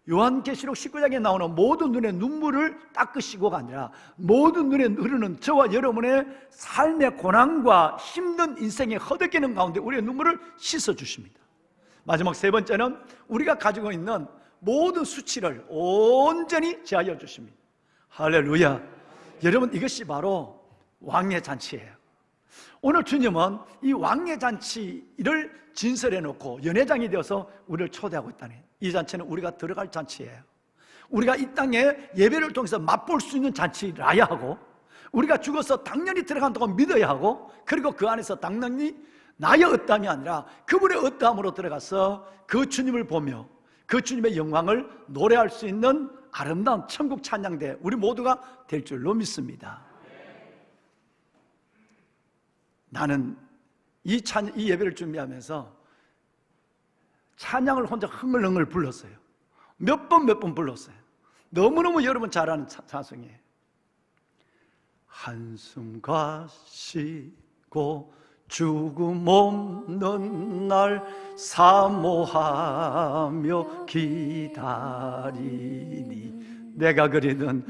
요한계시록 19장에 나오는 모든 눈의 눈물을 닦으시고가 아니라 모든 눈에 흐르는 저와 여러분의 삶의 고난과 힘든 인생에 허덕이는 가운데 우리의 눈물을 씻어주십니다. 마지막 세 번째는 우리가 가지고 있는 모든 수치를 온전히 제하여 주십니다. 할렐루야. 여러분, 이것이 바로 왕의 잔치예요. 오늘 주님은 이 왕의 잔치를 진설해 놓고 연회장이 되어서 우리를 초대하고 있다니, 이 잔치는 우리가 들어갈 잔치예요. 우리가 이 땅에 예배를 통해서 맛볼 수 있는 잔치라야 하고, 우리가 죽어서 당연히 들어간다고 믿어야 하고, 그리고 그 안에서 당연히 나의 어떠함이 아니라 그분의 어떠함으로 들어가서 그 주님을 보며 그 주님의 영광을 노래할 수 있는 아름다운 천국 찬양대 우리 모두가 될 줄로 믿습니다. 나는 이 예배를 준비하면서 찬양을 혼자 흥얼흥얼 불렀어요. 몇 번 불렀어요. 너무너무 여러분 잘 아는 찬송이에요. 한숨 가시고 죽음 없는 날 사모하며 기다리니, 내가 그리던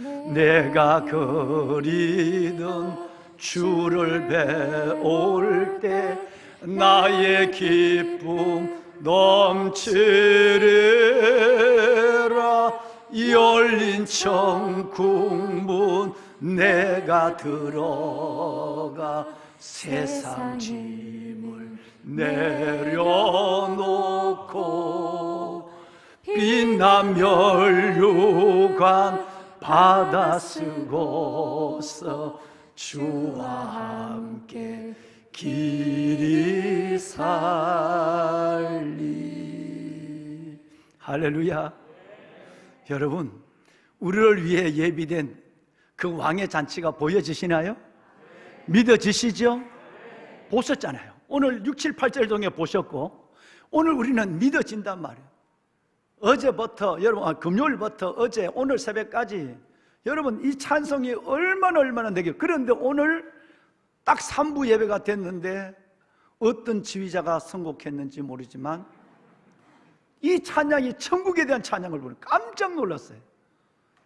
주를 배울 때 나의 기쁨 넘치리라. 열린 천국문 내가 들어가 세상 짐을 내려놓고 빛난 멸류관 받아 쓰고서 주와 함께 길이 살리. 할렐루야. 여러분, 우리를 위해 예비된 그 왕의 잔치가 보여지시나요? 믿어지시죠? 보셨잖아요. 오늘 6, 7, 8절 중에 보셨고, 오늘 우리는 믿어진단 말이에요. 어제부터 여러분, 금요일부터 어제 오늘 새벽까지 여러분 이 찬송이 얼마나 되게, 그런데 오늘 딱 3부 예배가 됐는데 어떤 지휘자가 선곡했는지 모르지만 이 찬양이 천국에 대한 찬양을 부르는, 깜짝 놀랐어요.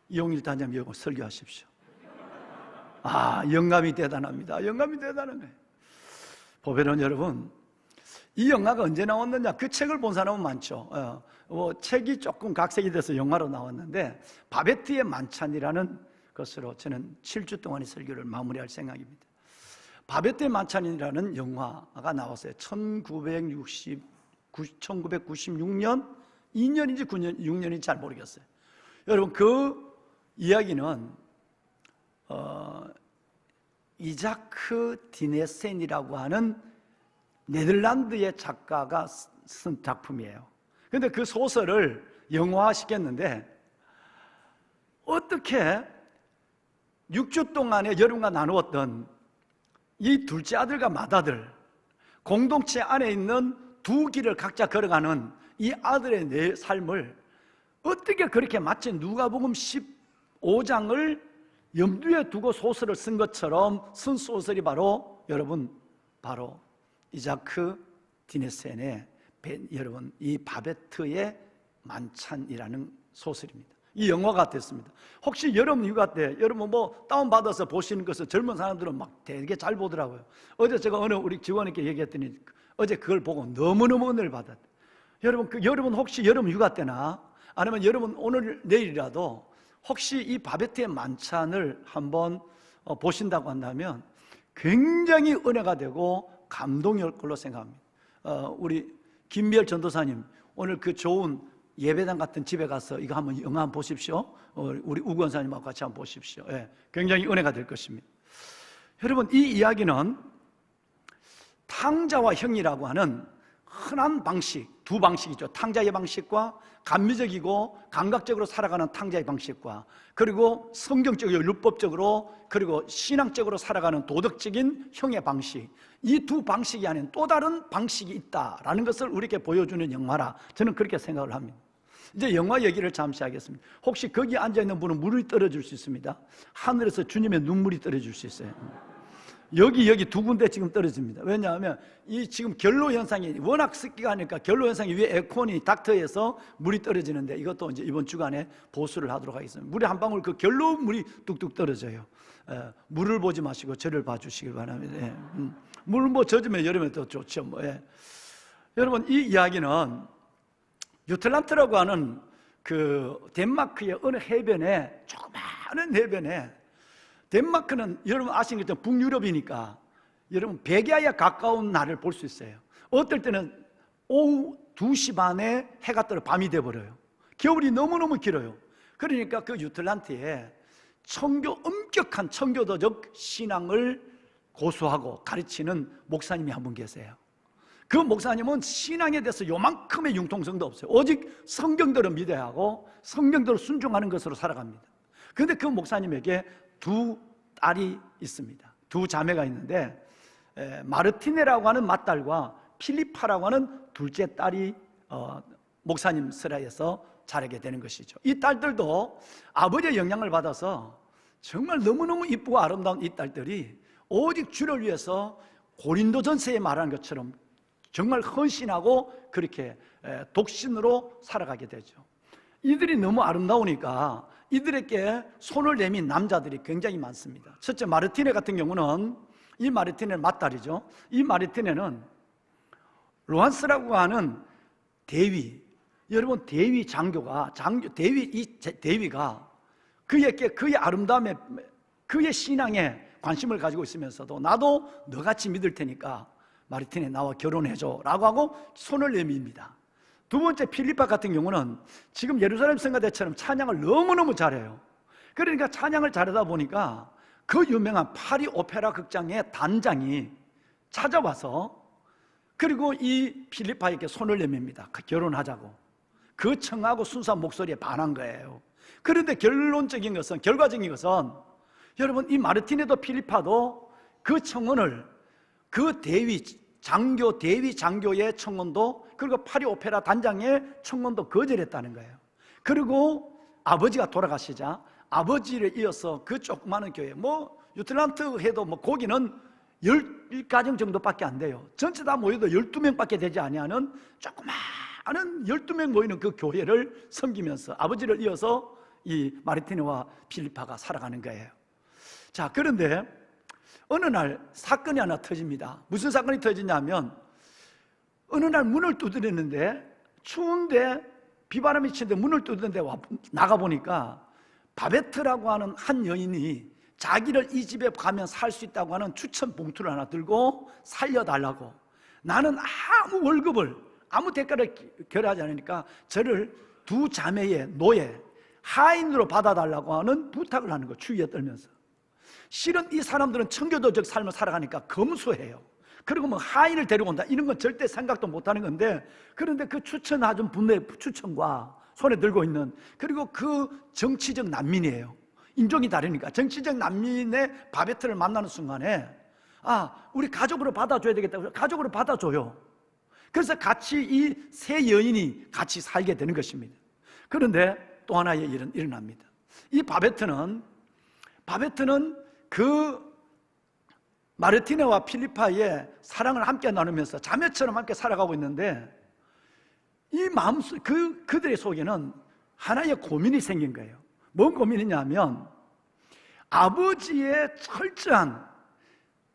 이용일 단장님 이거 설교하십시오. 영감이 대단합니다. 영감이 대단한 거예요. 보배는 여러분, 이 영화가 언제 나왔느냐, 그 책을 본 사람은 많죠. 책이 조금 각색이 돼서 영화로 나왔는데, 바베트의 만찬이라는 것으로 저는 7주 동안의 설교를 마무리할 생각입니다. 바베트의 만찬이라는 영화가 나왔어요. 1996년 2년인지 6년인지 잘 모르겠어요. 여러분, 그 이야기는 이자크 디네센이라고 하는 네덜란드의 작가가 쓴 작품이에요. 그런데 그 소설을 영화화시켰는데 어떻게 6주 동안에 여러분과 나누었던 이 둘째 아들과 맏아들, 공동체 안에 있는 두 길을 각자 걸어가는 이 아들의 내 삶을 어떻게 그렇게 마치 누가복음 15장을 염두에 두고 소설을 쓴 것처럼 쓴 소설이 바로 여러분 바로 이자크 디네센의 여러분 이 바베트의 만찬이라는 소설입니다. 이 영화가 됐습니다. 혹시 여러분 휴가 때 여러분 뭐 다운받아서 보시는 것을 젊은 사람들은 막 되게 잘 보더라고요. 어제 제가 어느 우리 직원에게 얘기했더니 어제 그걸 보고 너무너무 은혜를 받았대요. 여러분 여러분 혹시 여름 휴가 때나 아니면 여러분 오늘 내일이라도 혹시 이 바베트의 만찬을 한번 보신다고 한다면 굉장히 은혜가 되고 감동이 올 걸로 생각합니다. 우리 김미열 전도사님 오늘 그 좋은 예배당 같은 집에 가서 이거 한번 영화 한번 보십시오. 우리 우건사님하고 같이 한번 보십시오. 예, 굉장히 은혜가 될 것입니다. 여러분 이 이야기는 탕자와 형이라고 하는 흔한 방식, 두 방식이죠. 탕자의 방식과 감미적이고 감각적으로 살아가는 탕자의 방식과 그리고 성경적이고 율법적으로 그리고 신앙적으로 살아가는 도덕적인 형의 방식, 이 두 방식이 아닌 또 다른 방식이 있다라는 것을 우리에게 보여주는 영화라 저는 그렇게 생각을 합니다. 이제 영화 얘기를 잠시 하겠습니다. 혹시 거기 앉아있는 분은 물이 떨어질 수 있습니다. 하늘에서 주님의 눈물이 떨어질 수 있어요. 여기 두 군데 지금 떨어집니다. 왜냐하면 이 지금 결로 현상이 워낙 습기가 하니까 결로 현상이 위에 에어컨이 닥터에서 물이 떨어지는데 이것도 이제 이번 주간에 보수를 하도록 하겠습니다. 물에 한 방울 그 결로 물이 뚝뚝 떨어져요. 물을 보지 마시고 저를 봐주시기 바랍니다. 물 뭐 젖으면 여름에 더 좋죠. 뭐. 여러분 이 이야기는 유틀란트라고 하는 그 덴마크의 어느 해변에 조그마한 해변에 덴마크는 여러분 아시는 것처럼 북유럽이니까 여러분 백야에 가까운 날을 볼 수 있어요. 어떨 때는 오후 2시 반에 해가 떠서 밤이 돼버려요. 겨울이 너무너무 길어요. 그러니까 그 유틀란트에 엄격한 청교도적 신앙을 고수하고 가르치는 목사님이 한 분 계세요. 그 목사님은 신앙에 대해서 요만큼의 융통성도 없어요. 오직 성경대로 믿어야 하고 성경대로 순종하는 것으로 살아갑니다. 그런데 그 목사님에게 두 딸이 있습니다. 두 자매가 있는데 마르티네라고 하는 맏딸과 필리파라고 하는 둘째 딸이 목사님 스라에서 자라게 되는 것이죠. 이 딸들도 아버지의 영향을 받아서 정말 너무너무 이쁘고 아름다운 이 딸들이 오직 주를 위해서 고린도전서에 말하는 것처럼 정말 헌신하고 그렇게 독신으로 살아가게 되죠. 이들이 너무 아름다우니까 이들에게 손을 내민 남자들이 굉장히 많습니다. 첫째 마르티네 같은 경우는 이 마르티네는 맏딸이죠. 이 마르티네는 로한스라고 하는 대위, 여러분 대위 장교가 대위가 그에게 그의 아름다움에 그의 신앙에 관심을 가지고 있으면서도 나도 너같이 믿을 테니까 마르티네 나와 결혼해줘 라고 하고 손을 내밉니다. 두 번째 필리파 같은 경우는 지금 예루살렘 성가대처럼 찬양을 너무너무 잘해요. 그러니까 찬양을 잘하다 보니까 그 유명한 파리 오페라 극장의 단장이 찾아와서 그리고 이 필리파에게 손을 내밉니다. 결혼하자고. 그 청하고 순수한 목소리에 반한 거예요. 그런데 결론적인 것은 결과적인 것은 여러분 이 마르티네도 필리파도 그 청혼을 그 대위 장교의 청혼도 그리고 파리 오페라 단장의 청혼도 거절했다는 거예요. 그리고 아버지가 돌아가시자 아버지를 이어서 그 조그마한 교회 유틀란트 해도 거기는 10가정 정도밖에 안 돼요. 전체 다 모여도 12명밖에 되지 아니하는 조그마한 12명 모이는 그 교회를 섬기면서 아버지를 이어서 이 마르티네와 필리파가 살아가는 거예요. 자, 그런데 어느 날 사건이 하나 터집니다. 무슨 사건이 터지냐면 어느 날 문을 두드렸는데 추운데 비바람이 치는데 문을 두드렸는데 나가보니까 바베트라고 하는 한 여인이 자기를 이 집에 가면 살 수 있다고 하는 추천 봉투를 하나 들고 살려달라고. 나는 아무 월급을 아무 대가를 결하지 않으니까 저를 두 자매의 노예 하인으로 받아달라고 하는 부탁을 하는 거 추위에 떨면서. 실은 이 사람들은 청교도적 삶을 살아가니까 검소해요. 그리고 하인을 데리고 온다 이런 건 절대 생각도 못하는 건데 그런데 그 추천하던 분의 추천과 손에 들고 있는, 그리고 그 정치적 난민이에요. 인종이 다르니까 정치적 난민의 바베트를 만나는 순간에 우리 가족으로 받아줘야 되겠다. 가족으로 받아줘요. 그래서 같이 이 세 여인이 같이 살게 되는 것입니다. 그런데 또 하나의 일은 일어납니다. 이 바베트는 그 마르티네와 필리파의 사랑을 함께 나누면서 자매처럼 함께 살아가고 있는데, 이 마음속 그들의 속에는 하나의 고민이 생긴 거예요. 뭔 고민이냐면, 아버지의 철저한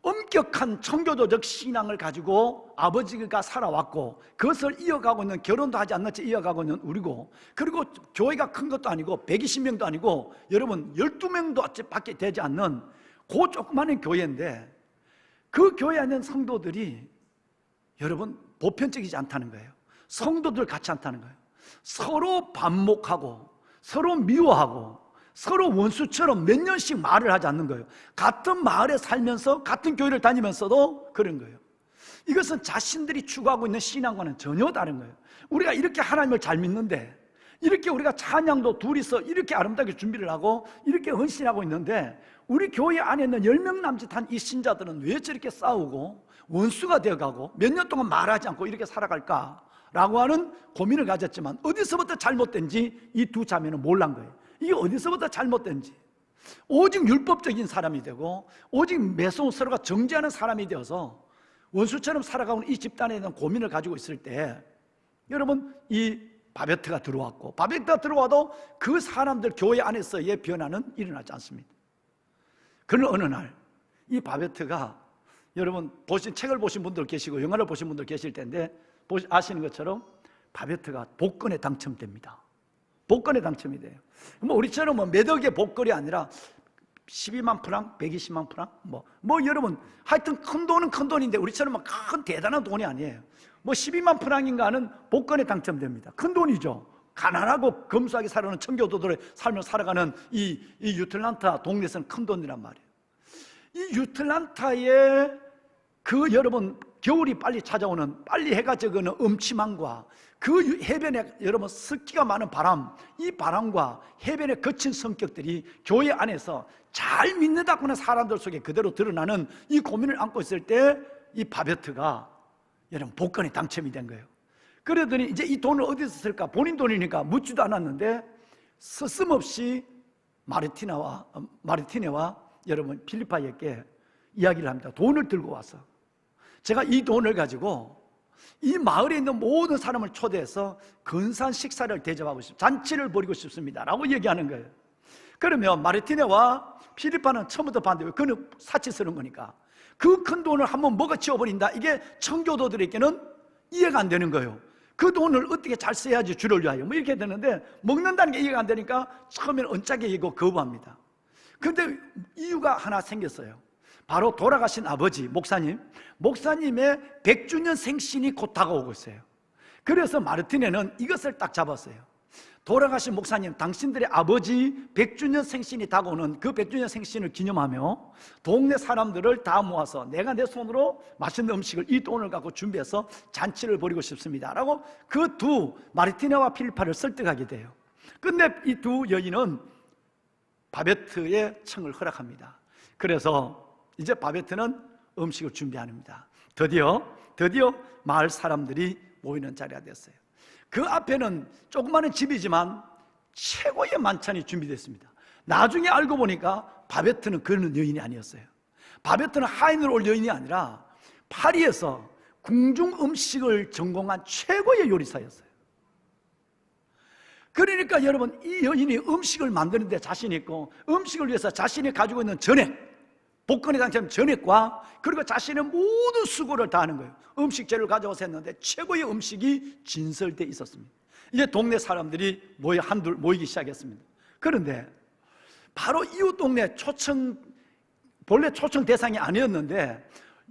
엄격한 청교도적 신앙을 가지고 아버지가 살아왔고, 그것을 이어가고 있는, 결혼도 하지 않는 채 이어가고 있는 우리고, 그리고 교회가 큰 것도 아니고 120명도 아니고 여러분 12명도 밖에 되지 않는 그 조그마한 교회인데, 그 교회에 있는 성도들이 여러분 보편적이지 않다는 거예요. 성도들 같지 않다는 거예요. 서로 반목하고 서로 미워하고 서로 원수처럼 몇 년씩 말을 하지 않는 거예요. 같은 마을에 살면서 같은 교회를 다니면서도 그런 거예요. 이것은 자신들이 추구하고 있는 신앙과는 전혀 다른 거예요. 우리가 이렇게 하나님을 잘 믿는데, 이렇게 우리가 찬양도 둘이서 이렇게 아름답게 준비를 하고 이렇게 헌신하고 있는데, 우리 교회 안에 있는 10명 남짓한 이 신자들은 왜 저렇게 싸우고 원수가 되어가고 몇 년 동안 말하지 않고 이렇게 살아갈까? 라고 하는 고민을 가졌지만, 어디서부터 잘못된지 이 두 자매는 몰란 거예요. 이게 어디서부터 잘못된지. 오직 율법적인 사람이 되고 오직 매서운 서로가 정죄하는 사람이 되어서 원수처럼 살아가는 이 집단에 대한 고민을 가지고 있을 때, 여러분 이 바베트가 들어왔고, 바베트가 들어와도 그 사람들 교회 안에서의 변화는 일어나지 않습니다. 그런 어느 날 이 바베트가, 여러분 책을 보신 분들 계시고 영화를 보신 분들 계실 텐데 아시는 것처럼 바베트가 복권에 당첨됩니다. 복권에 당첨이 돼요. 뭐 우리처럼 몇 억의 복권이 아니라 12만 프랑, 120만 프랑, 여러분 하여튼 큰 돈은 큰 돈인데 우리처럼 큰 대단한 돈이 아니에요. 12만 프랑인가 하는 복권에 당첨됩니다. 큰 돈이죠. 가난하고 검소하게 살아가는 청교도들의 삶을 살아가는 이 유틀란타 동네에서는 큰 돈이란 말이에요. 이 유틀란타의 그 여러분 겨울이 빨리 찾아오는, 빨리 해가 져가는 음침함과 그 해변에 여러분 습기가 많은 바람, 이 바람과 해변의 거친 성격들이 교회 안에서 잘 믿는다고 하는 사람들 속에 그대로 드러나는 이 고민을 안고 있을 때, 이 바베트가 여러분 복권에 당첨이 된 거예요. 그러더니 이제 이 돈을 어디서 쓸까? 본인 돈이니까 묻지도 않았는데 서슴없이 마르티네와 여러분 필리파에게 이야기를 합니다. 돈을 들고 와서, 제가 이 돈을 가지고 이 마을에 있는 모든 사람을 초대해서 근사한 식사를 대접하고 싶습니다. 잔치를 벌이고 싶습니다 라고 얘기하는 거예요. 그러면 마르티네와 필리파는 처음부터 봤는데, 그는 사치스러운 거니까 그 큰 돈을 한번 먹어치워버린다, 이게 청교도들에게는 이해가 안 되는 거예요. 그 돈을 어떻게 잘 써야지 주를 위하여 이렇게 되는데, 먹는다는 게 이해가 안 되니까 처음에는 언짢게 얘기하고 거부합니다. 그런데 이유가 하나 생겼어요. 바로 돌아가신 아버지 목사님의 100주년 생신이 곧 다가오고 있어요. 그래서 마르티네는 이것을 딱 잡았어요. 돌아가신 목사님, 당신들의 아버지 100주년 생신이 다가오는 그 100주년 생신을 기념하며 동네 사람들을 다 모아서 내가 내 손으로 맛있는 음식을, 이 돈을 갖고 준비해서 잔치를 벌이고 싶습니다 라고 그 두 마르티네와 필리파를 설득하게 돼요. 근데 이 두 여인은 바베트의 청을 허락합니다. 그래서 이제 바베트는 음식을 준비합니다. 드디어 마을 사람들이 모이는 자리가 됐어요. 그 앞에는 조그마한 집이지만 최고의 만찬이 준비됐습니다. 나중에 알고 보니까 바베트는 그런 여인이 아니었어요. 바베트는 하인으로 올 여인이 아니라 파리에서 궁중 음식을 전공한 최고의 요리사였어요. 그러니까 여러분, 이 여인이 음식을 만드는 데 자신이 있고, 음식을 위해서 자신이 가지고 있는 전액, 복권에 당첨 전액과 그리고 자신의 모든 수고를 다하는 거예요. 음식 재료를 가져와서 했는데 최고의 음식이 진설되어 있었습니다. 이제 동네 사람들이 모이기 시작했습니다. 그런데 바로 이웃 동네 본래 초청 대상이 아니었는데,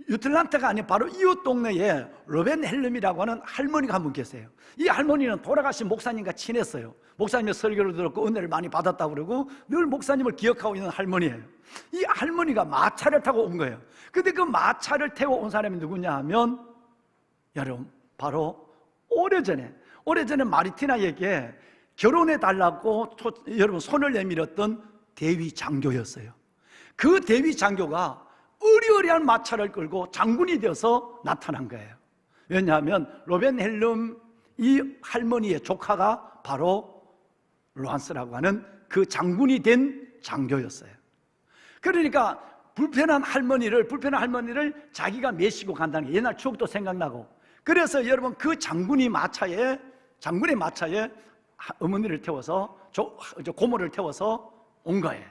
유틀란타가 아닌 바로 이웃 동네에 로벤 헬름이라고 하는 할머니가 한 분 계세요. 이 할머니는 돌아가신 목사님과 친했어요. 목사님의 설교를 들었고 은혜를 많이 받았다고 그러고 늘 목사님을 기억하고 있는 할머니예요. 이 할머니가 마차를 타고 온 거예요. 근데 그 마차를 태워 온 사람이 누구냐 하면, 여러분 바로 오래전에 마르티나에게 결혼해 달라고 여러분 손을 내밀었던 대위 장교였어요. 그 대위 장교가 어리어리한 마차를 끌고 장군이 되어서 나타난 거예요. 왜냐하면 로벤 헬름 이 할머니의 조카가 바로 로한스라고 하는 그 장군이 된 장교였어요. 그러니까 불편한 할머니를 자기가 메시고 간다는 게 옛날 추억도 생각나고, 그래서 여러분 그 장군의 마차에 어머니를 태워서 고모를 태워서 온 거예요.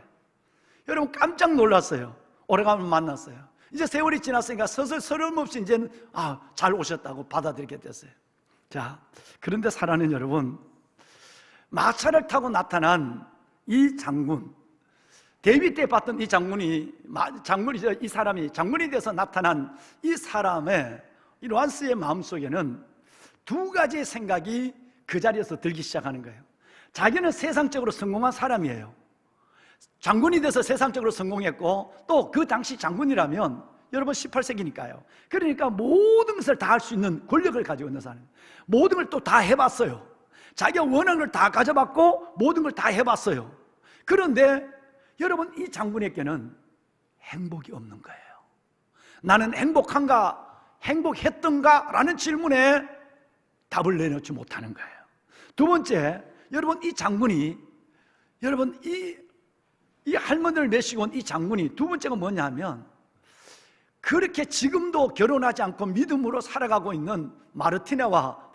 여러분 깜짝 놀랐어요. 오래간만에 만났어요. 이제 세월이 지났으니까 서름없이 이제는 잘 오셨다고 받아들이게 됐어요. 자, 그런데 사랑하는 여러분, 마차를 타고 나타난 이 장군, 데이빗 때 봤던 이 이 사람이 장군이 돼서 나타난 이 사람의 이 로한스의 마음속에는 두 가지의 생각이 그 자리에서 들기 시작하는 거예요. 자기는 세상적으로 성공한 사람이에요. 장군이 돼서 세상적으로 성공했고, 또 그 당시 장군이라면 여러분 18세기니까요. 그러니까 모든 것을 다 할 수 있는 권력을 가지고 있는 사람, 모든 걸 또 다 해봤어요. 자기가 원하는 걸 다 가져봤고 모든 걸 다 해봤어요. 그런데 여러분 이 장군에게는 행복이 없는 거예요. 나는 행복한가, 행복했던가? 라는 질문에 답을 내놓지 못하는 거예요. 두 번째, 여러분 이 장군이, 여러분 이 할머니를 메시고 온 이 장군이 두 번째가 뭐냐 하면, 그렇게 지금도 결혼하지 않고 믿음으로 살아가고 있는 마르티네와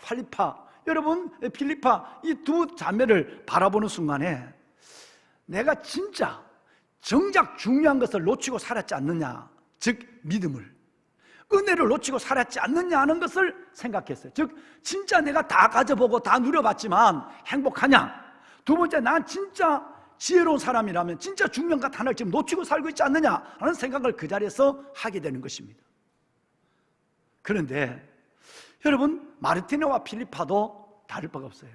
필리파 이 두 자매를 바라보는 순간에 내가 진짜 정작 중요한 것을 놓치고 살았지 않느냐, 즉 믿음을, 은혜를 놓치고 살았지 않느냐 하는 것을 생각했어요. 즉 진짜 내가 다 가져보고 다 누려봤지만 행복하냐, 두 번째 난 진짜 지혜로운 사람이라면 진짜 중요한 것 하나를 지금 놓치고 살고 있지 않느냐 하는 생각을 그 자리에서 하게 되는 것입니다. 그런데 여러분 마르티네와 필리파도 다를 바가 없어요.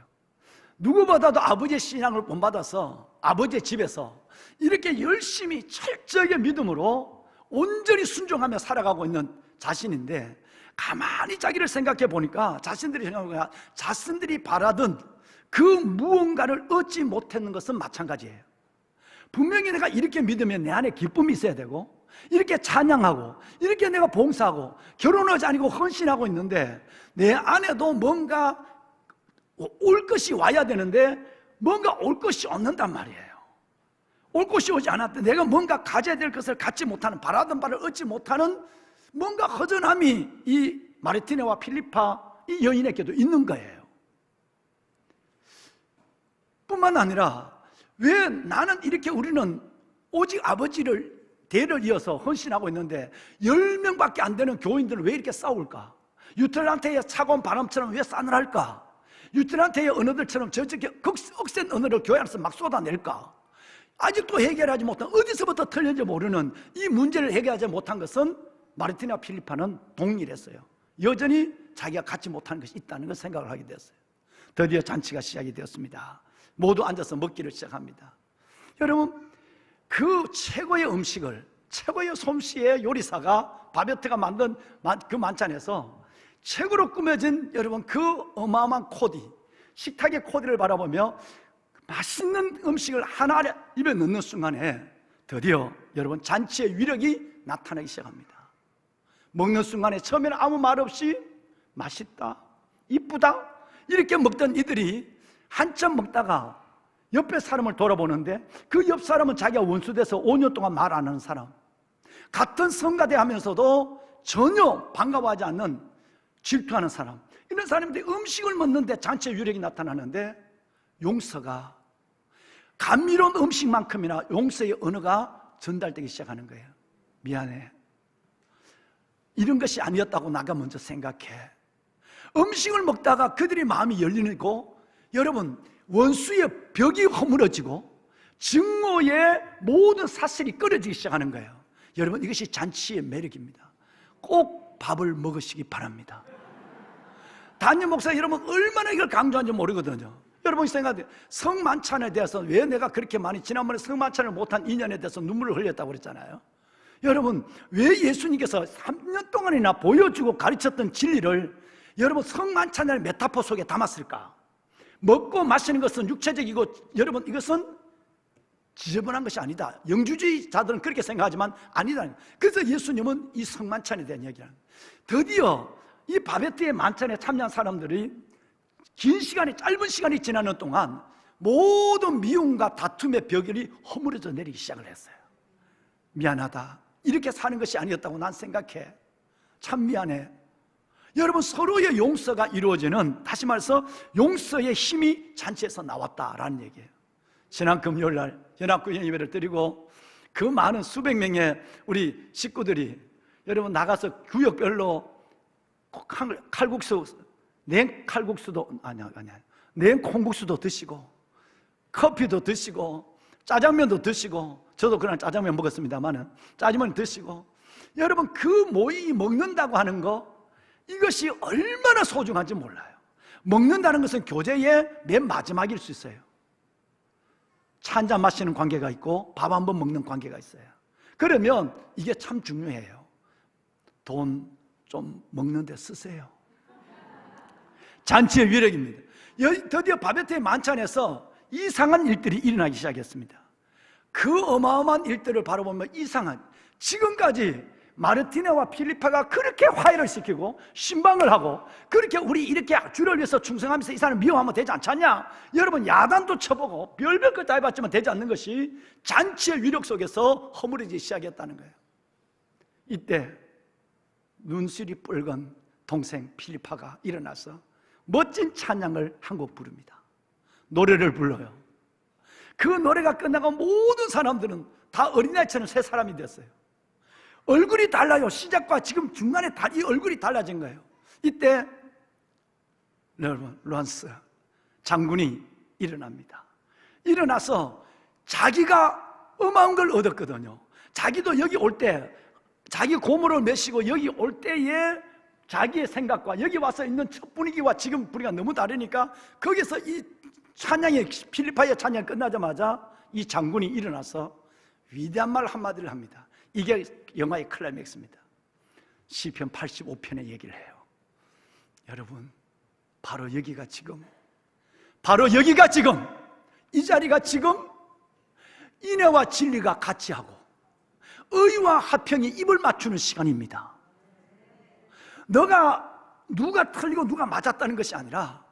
누구보다도 아버지의 신앙을 본받아서 아버지의 집에서 이렇게 열심히 철저하게 믿음으로 온전히 순종하며 살아가고 있는 자신인데, 가만히 자기를 생각해 보니까 자신들이 바라던 그 무언가를 얻지 못했는 것은 마찬가지예요. 분명히 내가 이렇게 믿으면 내 안에 기쁨이 있어야 되고, 이렇게 찬양하고, 이렇게 내가 봉사하고, 결혼하지 않고 헌신하고 있는데 내 안에도 뭔가 올 것이 와야 되는데 뭔가 올 것이 없는단 말이에요. 올 것이 오지 않았대. 내가 뭔가 가져야 될 것을 갖지 못하는, 바라던 바를 얻지 못하는 뭔가 허전함이 이 마르티네와 필리파 이 여인에게도 있는 거예요. 뿐만 아니라 왜 나는 이렇게, 우리는 오직 아버지를 대를 이어서 헌신하고 있는데 10명밖에 안 되는 교인들은 왜 이렇게 싸울까? 유틀란테의 차가운 바람처럼 왜 싸늘할까? 유틀란테의 언어들처럼 저렇게 억센 언어를 교회 안에서 막 쏟아낼까? 아직도 해결하지 못한, 어디서부터 틀렸는지 모르는 이 문제를 해결하지 못한 것은 마르티네와 필리파는 동일했어요. 여전히 자기가 갖지 못하는 것이 있다는 걸 생각을 하게 됐어요. 드디어 잔치가 시작이 되었습니다. 모두 앉아서 먹기를 시작합니다. 여러분, 그 최고의 음식을, 최고의 솜씨의 요리사가 바베트가 만든 그 만찬에서 최고로 꾸며진 여러분 그 어마어마한 코디, 식탁의 코디를 바라보며 맛있는 음식을 하나 입에 넣는 순간에 드디어 여러분 잔치의 위력이 나타나기 시작합니다. 먹는 순간에 처음에는 아무 말 없이 맛있다, 이쁘다 이렇게 먹던 이들이 한참 먹다가 옆에 사람을 돌아보는데 그 옆 사람은 자기가 원수돼서 5년 동안 말 안 하는 사람, 같은 성가대 하면서도 전혀 반가워하지 않는 질투하는 사람, 이런 사람인데 음식을 먹는데 잔치의 위력이 나타나는데 용서가, 감미로운 음식만큼이나 용서의 언어가 전달되기 시작하는 거예요. 미안해, 이런 것이 아니었다고 나가 먼저 생각해. 음식을 먹다가 그들의 마음이 열리고, 여러분 원수의 벽이 허물어지고 증오의 모든 사슬이 끊어지기 시작하는 거예요. 여러분 이것이 잔치의 매력입니다. 꼭 밥을 먹으시기 바랍니다. 담임 목사 여러분 얼마나 이걸 강조하는지 모르거든요. 여러분 생각해요. 성만찬에 대해서 왜 내가 그렇게 많이, 지난번에 성만찬을 못한 인연에 대해서 눈물을 흘렸다고 그랬잖아요. 여러분 왜 예수님께서 3년 동안이나 보여주고 가르쳤던 진리를 여러분 성만찬의 메타포 속에 담았을까? 먹고 마시는 것은 육체적이고 여러분 이것은 지저분한 것이 아니다. 영주주의자들은 그렇게 생각하지만 아니다. 그래서 예수님은 이 성만찬에 대한 얘기를 합니다. 드디어 이 바베트의 만찬에 참여한 사람들이 긴 시간이, 짧은 시간이 지나는 동안 모든 미움과 다툼의 벽이 허물어져 내리기 시작을 했어요. 미안하다, 이렇게 사는 것이 아니었다고 난 생각해, 참 미안해. 여러분, 서로의 용서가 이루어지는, 다시 말해서 용서의 힘이 잔치에서 나왔다라는 얘기예요. 지난 금요일날 연합구현 예배를 드리고 그 많은 수백 명의 우리 식구들이 여러분 나가서 구역별로 칼국수, 냉칼국수도 냉콩국수도 드시고 커피도 드시고 짜장면도 드시고, 저도 그날 짜장면 먹었습니다만은 짜장면 드시고, 여러분 그 모이 먹는다고 하는 거, 이것이 얼마나 소중한지 몰라요. 먹는다는 것은 교제의 맨 마지막일 수 있어요. 차 한잔 마시는 관계가 있고 밥 한 번 먹는 관계가 있어요. 그러면 이게 참 중요해요. 돈 좀 먹는 데 쓰세요. 잔치의 위력입니다. 드디어 바베트의 만찬에서 이상한 일들이 일어나기 시작했습니다. 그 어마어마한 일들을 바라보면 이상한, 지금까지 마르티네와 필리파가 그렇게 화해를 시키고 신방을 하고 그렇게 우리 이렇게 주를 위해서 충성하면서 이 사람 미워하면 되지 않잖냐, 여러분 야단도 쳐보고 별별 것 다 해봤지만 되지 않는 것이 잔치의 위력 속에서 허물어지기 시작했다는 거예요. 이때 눈시리 붉은 동생 필리파가 일어나서 멋진 찬양을 한 곡 부릅니다. 노래를 불러요. 그 노래가 끝나고 모든 사람들은 다 어린아이처럼 새 사람이 됐어요. 얼굴이 달라요. 시작과 지금 중간에 이 얼굴이 달라진 거예요. 이때 여러분, 란스 장군이 일어납니다. 일어나서 자기가 어마어마한 걸 얻었거든요. 자기도 여기 올 때 자기 고모를 메시고 여기 올 때에 자기의 생각과 여기 와서 있는 첫 분위기와 지금 분위기가 너무 다르니까 거기서 이 찬양이, 필리파의 찬양이 끝나자마자 이 장군이 일어나서 위대한 말 한마디를 합니다. 이게 영화의 클라이맥스입니다. 시편 85편의 얘기를 해요. 여러분, 바로 여기가 지금 이 자리가 지금 인애와 진리가 같이 하고 의와 화평이 입을 맞추는 시간입니다. 누가 틀리고 누가 맞았다는 것이 아니라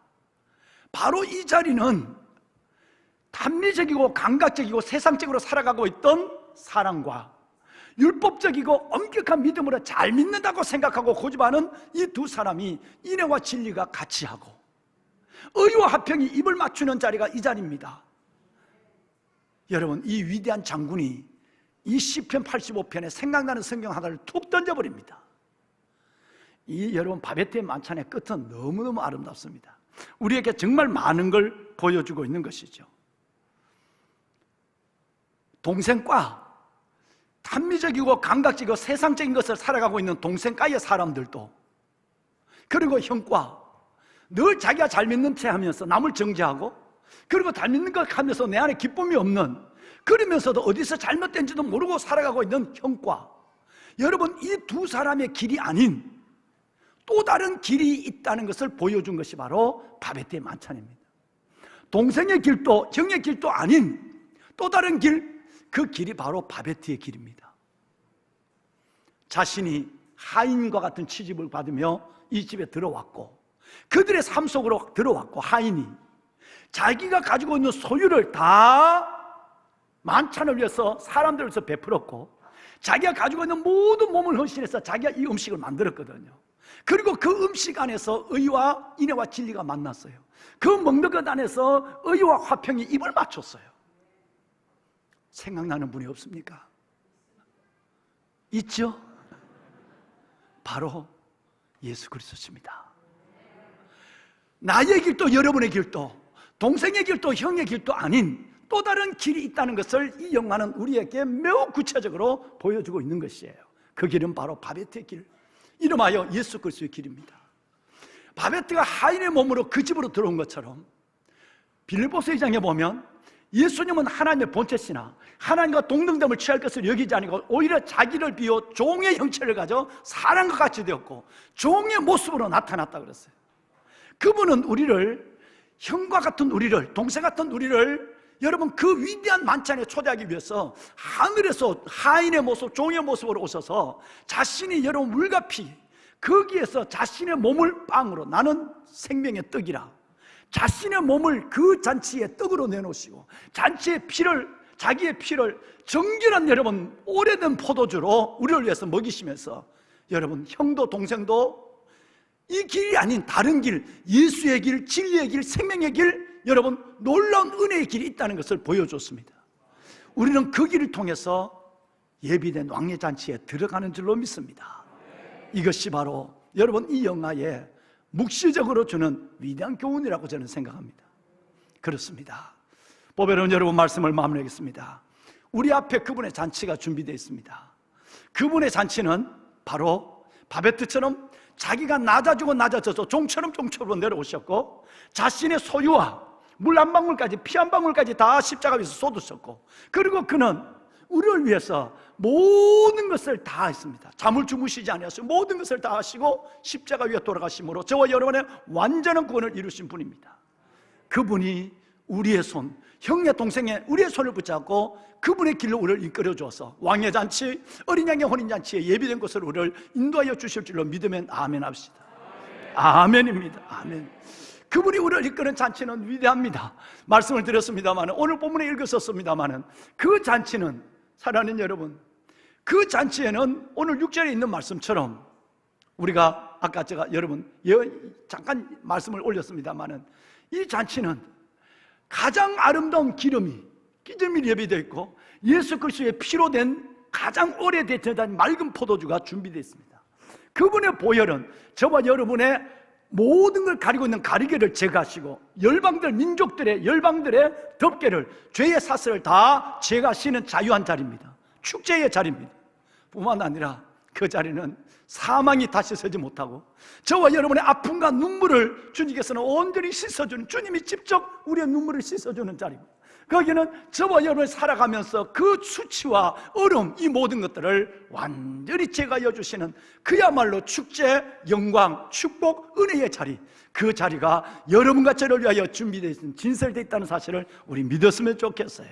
바로 이 자리는 합리적이고 감각적이고 세상적으로 살아가고 있던 사랑과 율법적이고 엄격한 믿음으로 잘 믿는다고 생각하고 고집하는 이 두 사람이 인애와 진리가 같이 하고 의와 화평이 입을 맞추는 자리가 이 자리입니다. 여러분, 이 위대한 장군이 이 시편 85편에 생각나는 성경 하나를 툭 던져버립니다. 이 여러분, 바베트의 만찬의 끝은 너무너무 아름답습니다. 우리에게 정말 많은 걸 보여주고 있는 것이죠. 동생과 합리적이고 감각적이고 세상적인 것을 살아가고 있는 동생과의 사람들도, 그리고 형과 늘 자기가 잘 믿는 체 하면서 남을 정죄하고, 그리고 잘 믿는 것 하면서 내 안에 기쁨이 없는, 그러면서도 어디서 잘못된지도 모르고 살아가고 있는 형과, 여러분 이 두 사람의 길이 아닌 또 다른 길이 있다는 것을 보여준 것이 바로 바베트의 만찬입니다. 동생의 길도 형의 길도 아닌 또 다른 길, 그 길이 바로 바베트의 길입니다. 자신이 하인과 같은 취집을 받으며 이 집에 들어왔고 그들의 삶 속으로 들어왔고, 하인이 자기가 가지고 있는 소유를 다 만찬을 위해서 사람들을 위해서 베풀었고 자기가 가지고 있는 모든 몸을 헌신해서 자기가 이 음식을 만들었거든요. 그리고 그 음식 안에서 의와 인애와 진리가 만났어요. 그 먹는 것 안에서 의와 화평이 입을 맞췄어요. 생각나는 분이 없습니까? 있죠? 바로 예수 그리스도십니다. 나의 길도 여러분의 길도 동생의 길도 형의 길도 아닌 또 다른 길이 있다는 것을 이 영화는 우리에게 매우 구체적으로 보여주고 있는 것이에요. 그 길은 바로 바베트의 길, 이름하여 예수 그리스도의 길입니다. 바베트가 하인의 몸으로 그 집으로 들어온 것처럼 빌립보서 2장에 보면 예수님은 하나님의 본체시나 하나님과 동등됨을 취할 것을 여기지 아니고 오히려 자기를 비워 종의 형체를 가져 사람과 같이 되었고 종의 모습으로 나타났다 그랬어요. 그분은 우리를 형과 같은 우리를, 동생 같은 우리를 여러분 그 위대한 만찬에 초대하기 위해서 하늘에서 하인의 모습, 종의 모습으로 오셔서 자신이 여러분 물과 피, 거기에서 자신의 몸을 빵으로, 나는 생명의 떡이라, 자신의 몸을 그 잔치에 떡으로 내놓으시고 잔치의 피를, 자기의 피를 정결한 여러분 오래된 포도주로 우리를 위해서 먹이시면서 여러분 형도 동생도 이 길이 아닌 다른 길, 예수의 길, 진리의 길, 생명의 길, 여러분 놀라운 은혜의 길이 있다는 것을 보여줬습니다. 우리는 그 길을 통해서 예비된 왕예잔치에 들어가는 줄로 믿습니다. 이것이 바로 여러분 이 영화에 묵시적으로 주는 위대한 교훈이라고 저는 생각합니다. 그렇습니다. 보배로운 여러분, 말씀을 마무리하겠습니다. 우리 앞에 그분의 잔치가 준비되어 있습니다. 그분의 잔치는 바로 바베트처럼 자기가 낮아지고 낮아져서 종처럼 내려오셨고 자신의 소유와 물 한 방울까지, 피 한 방울까지 다 십자가 위에서 쏟으셨고, 그리고 그는 우리를 위해서 모든 것을 다 했습니다. 잠을 주무시지 아니하시고 모든 것을 다 하시고 십자가 위에 돌아가심으로 저와 여러분의 완전한 구원을 이루신 분입니다. 그분이 우리의 손, 형의 동생의 우리의 손을 붙잡고 그분의 길로 우리를 이끌어 주어서 왕의 잔치, 어린 양의 혼인 잔치에 예비된 곳으로 우리를 인도하여 주실 줄로 믿으면 아멘 합시다. 아멘입니다. 아멘. 그분이 우리를 이끄는 잔치는 위대합니다. 말씀을 드렸습니다만, 오늘 본문에 읽었었습니다만, 그 잔치는, 사랑하는 여러분, 그 잔치에는 오늘 6절에 있는 말씀처럼 우리가 아까 제가 여러분 잠깐 말씀을 올렸습니다만, 이 잔치는 가장 아름다운 기름이 예비되어 있고 예수 그리스도의 피로 된 가장 오래된 맑은 포도주가 준비되어 있습니다. 그분의 보혈은 저와 여러분의 모든 걸 가리고 있는 가리개를 제거하시고 열방들, 민족들의, 열방들의 덮개를, 죄의 사슬을 다 제거하시는 자유한 자리입니다. 축제의 자리입니다. 뿐만 아니라 그 자리는 사망이 다시 서지 못하고 저와 여러분의 아픔과 눈물을 주님께서는 온전히 씻어주는, 주님이 직접 우리의 눈물을 씻어주는 자리입니다. 거기는 저와 여러분이 살아가면서 그 수치와 얼음, 이 모든 것들을 완전히 제거하여 주시는 그야말로 축제, 영광, 축복, 은혜의 자리, 그 자리가 여러분과 저를 위하여 준비되어 있는, 진설되어 있다는 사실을 우리 믿었으면 좋겠어요.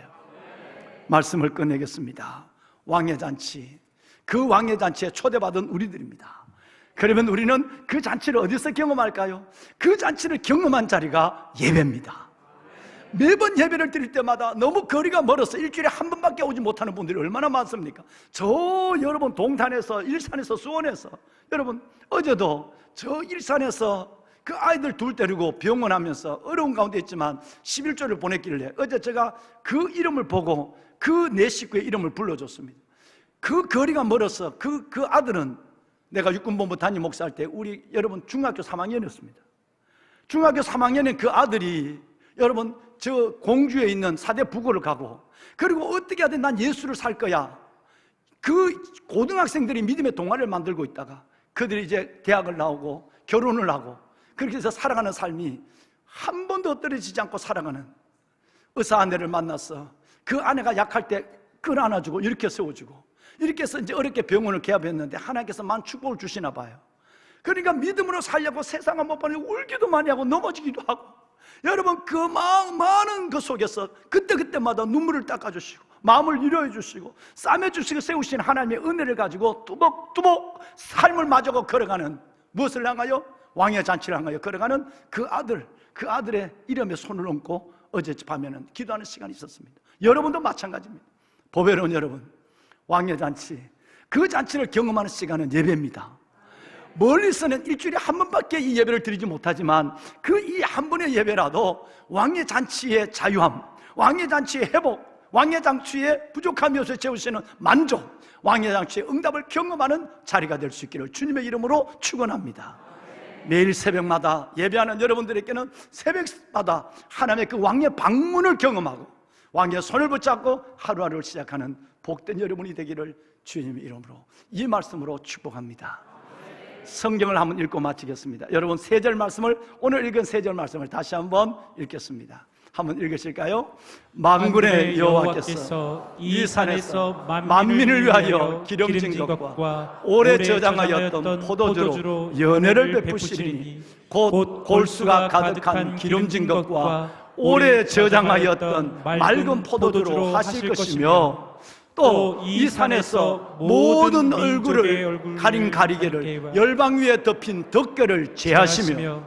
말씀을 끝내겠습니다. 왕의 잔치, 그 왕의 잔치에 초대받은 우리들입니다. 그러면 우리는 그 잔치를 어디서 경험할까요? 그 잔치를 경험한 자리가 예배입니다. 매번 예배를 드릴 때마다 너무 거리가 멀어서 일주일에 한 번밖에 오지 못하는 분들이 얼마나 많습니까? 저 여러분 동탄에서, 일산에서, 수원에서, 여러분 어제도 저 일산에서 그 아이들 둘 데리고 병원하면서 어려운 가운데 있지만 11조를 보냈길래 어제 제가 그 이름을 보고 그 내 식구의 이름을 불러줬습니다. 그 거리가 멀어서 그 아들은 내가 육군본부 담임 목사할 때 우리 여러분 중학교 3학년이었습니다. 중학교 3학년인 그 아들이 여러분 저 공주에 있는 사대 부고를 가고, 그리고 어떻게 하든 난 예수를 살 거야, 그 고등학생들이 믿음의 동아리를 만들고 있다가 그들이 이제 대학을 나오고 결혼을 하고 그렇게 해서 살아가는 삶이 한 번도 엎드려지지 않고 살아가는 의사 아내를 만났어. 그 아내가 약할 때 끌어안아주고 이렇게 세워주고, 이렇게 해서 이제 어렵게 병원을 개업했는데 하나님께서 많은 축복을 주시나 봐요. 그러니까 믿음으로 살려고 세상을 못 보니 울기도 많이 하고 넘어지기도 하고, 여러분 그 많은 그 속에서 그때마다 눈물을 닦아주시고 마음을 위로해 주시고 싸매 주시고 세우신 하나님의 은혜를 가지고 뚜벅뚜벅 삶을 마주고 걸어가는, 무엇을 향하여? 왕의 잔치를 향하여 걸어가는 그 아들의 이름에 손을 얹고 어제 밤에는 기도하는 시간이 있었습니다. 여러분도 마찬가지입니다. 보배로운 여러분, 왕의 잔치, 그 잔치를 경험하는 시간은 예배입니다. 멀리서는 일주일에 한 번밖에 이 예배를 드리지 못하지만 그 이 한 번의 예배라도 왕의 잔치의 자유함, 왕의 잔치의 회복, 왕의 잔치의 부족함이 없어 채우시는 만족, 왕의 잔치의 응답을 경험하는 자리가 될 수 있기를 주님의 이름으로 축원합니다. 매일 새벽마다 예배하는 여러분들에게는 새벽마다 하나님의 그 왕의 방문을 경험하고 왕의 손을 붙잡고 하루하루를 시작하는 복된 여러분이 되기를 주님의 이름으로, 이 말씀으로 축복합니다. 성경을 한번 읽고 마치겠습니다. 여러분 세 절 말씀을, 오늘 읽은 세 절 말씀을 다시 한번 읽겠습니다. 한번 읽으실까요? 만군의 여호와께서 이 산에서 만민을 위하여 기름진 것과 오래 저장하였던 포도주로 연회를 베푸시리니 곧 골수가 가득한 기름진 것과 오래 저장하였던 맑은 포도주로 하실 것이며 또 이 산에서 모든 얼굴을 가린 가리개를 열방 위에 덮인 덮개를 제하시며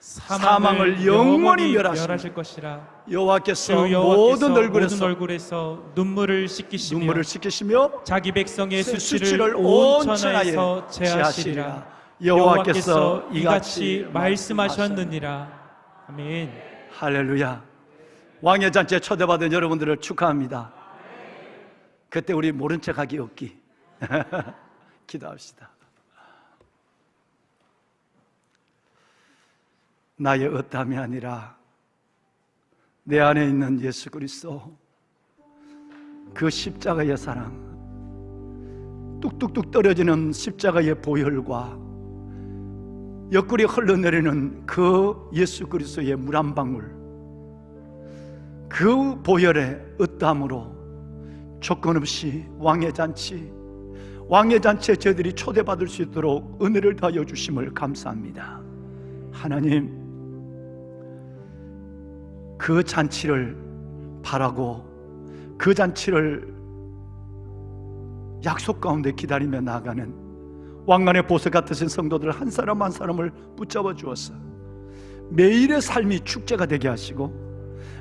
사망을 영원히 멸하실 것이라. 여호와께서 주 모든 여호와께서 얼굴에서 눈물을 씻기시며 자기 백성의 수치를 수치를 온 온 천하에서 천하에 제하시리라. 여호와께서 이같이 말씀하셨느니라. 아멘. 할렐루야. 왕의 잔치에 초대받은 여러분들을 축하합니다. 그때 우리 모른 척하기 없기. 기도합시다. 나의 어떠함이 아니라 내 안에 있는 예수 그리스도, 그 십자가의 사랑, 뚝뚝뚝 떨어지는 십자가의 보혈과 옆구리 흘러내리는 그 예수 그리스도의 물 한 방울, 그 보혈의 어떠함으로 조건 없이 왕의 잔치에 저희들이 초대받을 수 있도록 은혜를 더하여 주심을 감사합니다. 하나님, 그 잔치를 바라고 그 잔치를 약속 가운데 기다리며 나아가는 왕관의 보석 같으신 성도들 한 사람 한 사람을 붙잡아 주어서 매일의 삶이 축제가 되게 하시고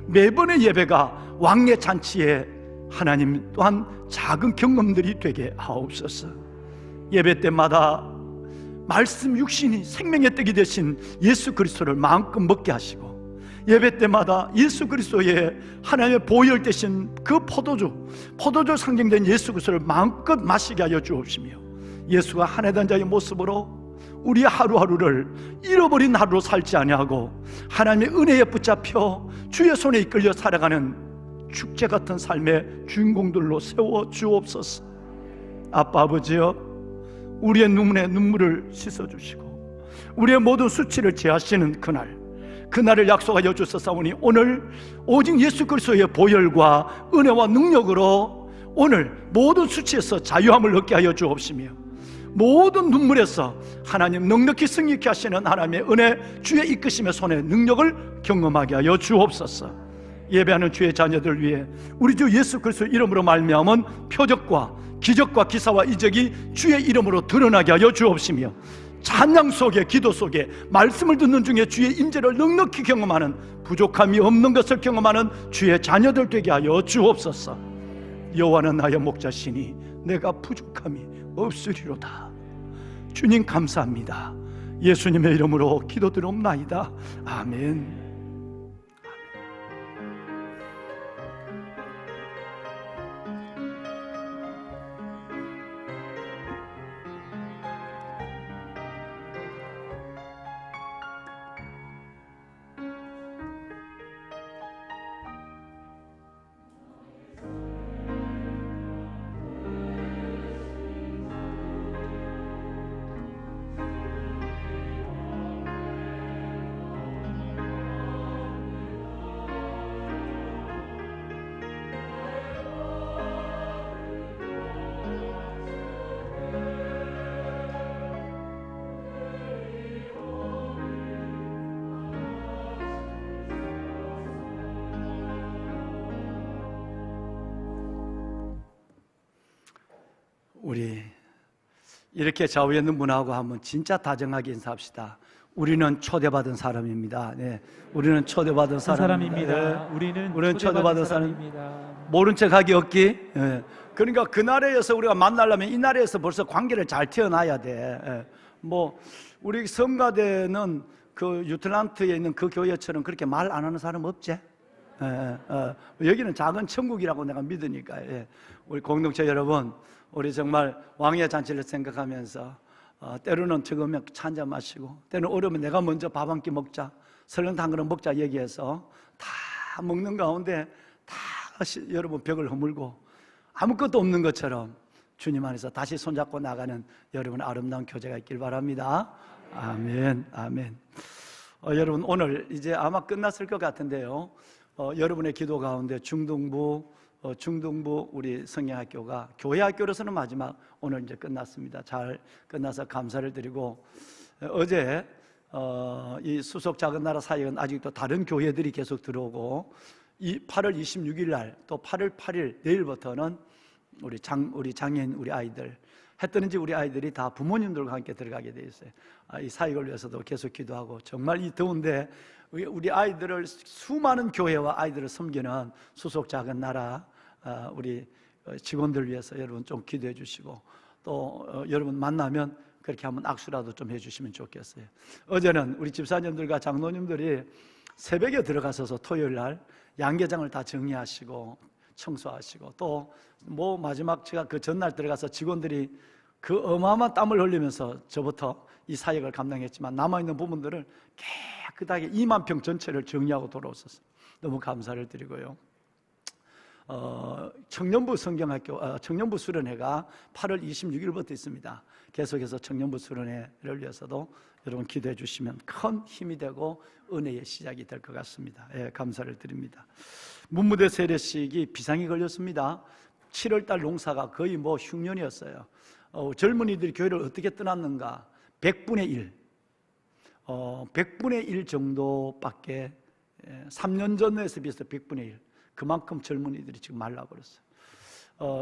매번의 예배가 왕의 잔치에 하나님 또한 작은 경험들이 되게 하옵소서. 예배 때마다 말씀 육신이 생명의 떡이 되신 예수 그리스도를 마음껏 먹게 하시고 예배 때마다 예수 그리스도의 하나님의 보혈 되신 그 포도주 상징된 예수 그리스도를 마음껏 마시게 하여 주옵시며 예수가 한 해단 자의 모습으로 우리 하루하루를 잃어버린 하루로 살지 아니하고 하나님의 은혜에 붙잡혀 주의 손에 이끌려 살아가는 축제 같은 삶의 주인공들로 세워 주옵소서. 아빠 아버지여, 우리의 눈물을 씻어주시고 우리의 모든 수치를 제하시는 그날을 약속하여 주셨사오니 오늘 오직 예수 그리스도의 보혈과 은혜와 능력으로 오늘 모든 수치에서 자유함을 얻게 하여 주옵시며 모든 눈물에서 하나님 넉넉히 승리케 하시는 하나님의 은혜, 주의 이끄심의 손에 능력을 경험하게 하여 주옵소서. 예배하는 주의 자녀들 위해 우리 주 예수 그리스도 이름으로 말미암은 표적과 기적과 기사와 이적이 주의 이름으로 드러나게 하여 주옵시며 찬양 속에 기도 속에 말씀을 듣는 중에 주의 임재를 넉넉히 경험하는 부족함이 없는 것을 경험하는 주의 자녀들 되게 하여 주옵소서. 여호와는 나의 목자시니 내가 부족함이 없으리로다. 주님 감사합니다. 예수님의 이름으로 기도드리옵나이다. 아멘. 우리 이렇게 좌우에 있는 분하고 한번 진짜 다정하게 인사합시다. 우리는 초대받은 사람입니다. 네, 우리는 초대받은 사람입니다. 네. 우리는 초대받은 사람입니다. 모른 척하기 없기. 네. 그러니까 그 나라에서 우리가 만나려면 이 나라에서 벌써 관계를 잘 태어나야 돼. 네. 뭐 우리 성가대는 그 유틀란트에 있는 그 교회처럼 그렇게 말 안 하는 사람 없지? 여기는 작은 천국이라고 내가 믿으니까. 우리 공동체 여러분, 우리 정말 왕의 잔치를 생각하면서 때로는 적으면 차 한잔 마시고 때로는 어려우면 내가 먼저 밥 한 끼 먹자, 설렁탕 한 그릇 먹자 얘기해서 다 먹는 가운데 다 여러분 벽을 허물고 아무것도 없는 것처럼 주님 안에서 다시 손잡고 나가는 여러분 아름다운 교제가 있길 바랍니다. 아멘, 아멘. 여러분 오늘 이제 아마 끝났을 것 같은데요, 여러분의 기도 가운데 중등부 우리 성경학교가 교회 학교로서는 마지막 오늘 이제 끝났습니다. 잘 끝나서 감사를 드리고 어제 이 수석 작은 나라 사역은 아직도 다른 교회들이 계속 들어오고, 이 8월 26일 날 또 8월 8일 내일부터는 우리 장애인 우리 아이들, 해 뜨는 집 우리 아이들이 다 부모님들과 함께 들어가게 돼 있어요. 이 사역을 위해서도 계속 기도하고, 정말 이 더운데 우리 아이들을, 수많은 교회와 아이들을 섬기는 수속 작은 나라 우리 직원들 위해서 여러분 좀 기도해 주시고, 또 여러분 만나면 그렇게 한번 악수라도 좀 해주시면 좋겠어요. 어제는 우리 집사님들과 장로님들이 새벽에 들어가셔서 토요일 날 양계장을 다 정리하시고 청소하시고, 또 뭐 마지막 제가 그 전날 들어가서 직원들이 그 어마어마한 땀을 흘리면서 저부터 이 사역을 감당했지만, 남아있는 부분들을 깨끗하게 2만 평 전체를 정리하고 돌아오셨어요. 너무 감사를 드리고요. 청년부 성경학교 청년부 수련회가 8월 26일부터 있습니다. 계속해서 청년부 수련회를 위해서도 여러분 기도해 주시면 큰 힘이 되고 은혜의 시작이 될 것 같습니다. 예, 감사를 드립니다. 문무대 세례식이 비상이 걸렸습니다. 7월달 농사가 거의 뭐 흉년이었어요. 젊은이들이 교회를 어떻게 떠났는가? 100분의 1 100분의 1 정도밖에, 3년 전에서 비해서 100분의 1, 그만큼 젊은이들이 지금 말라버렸어요.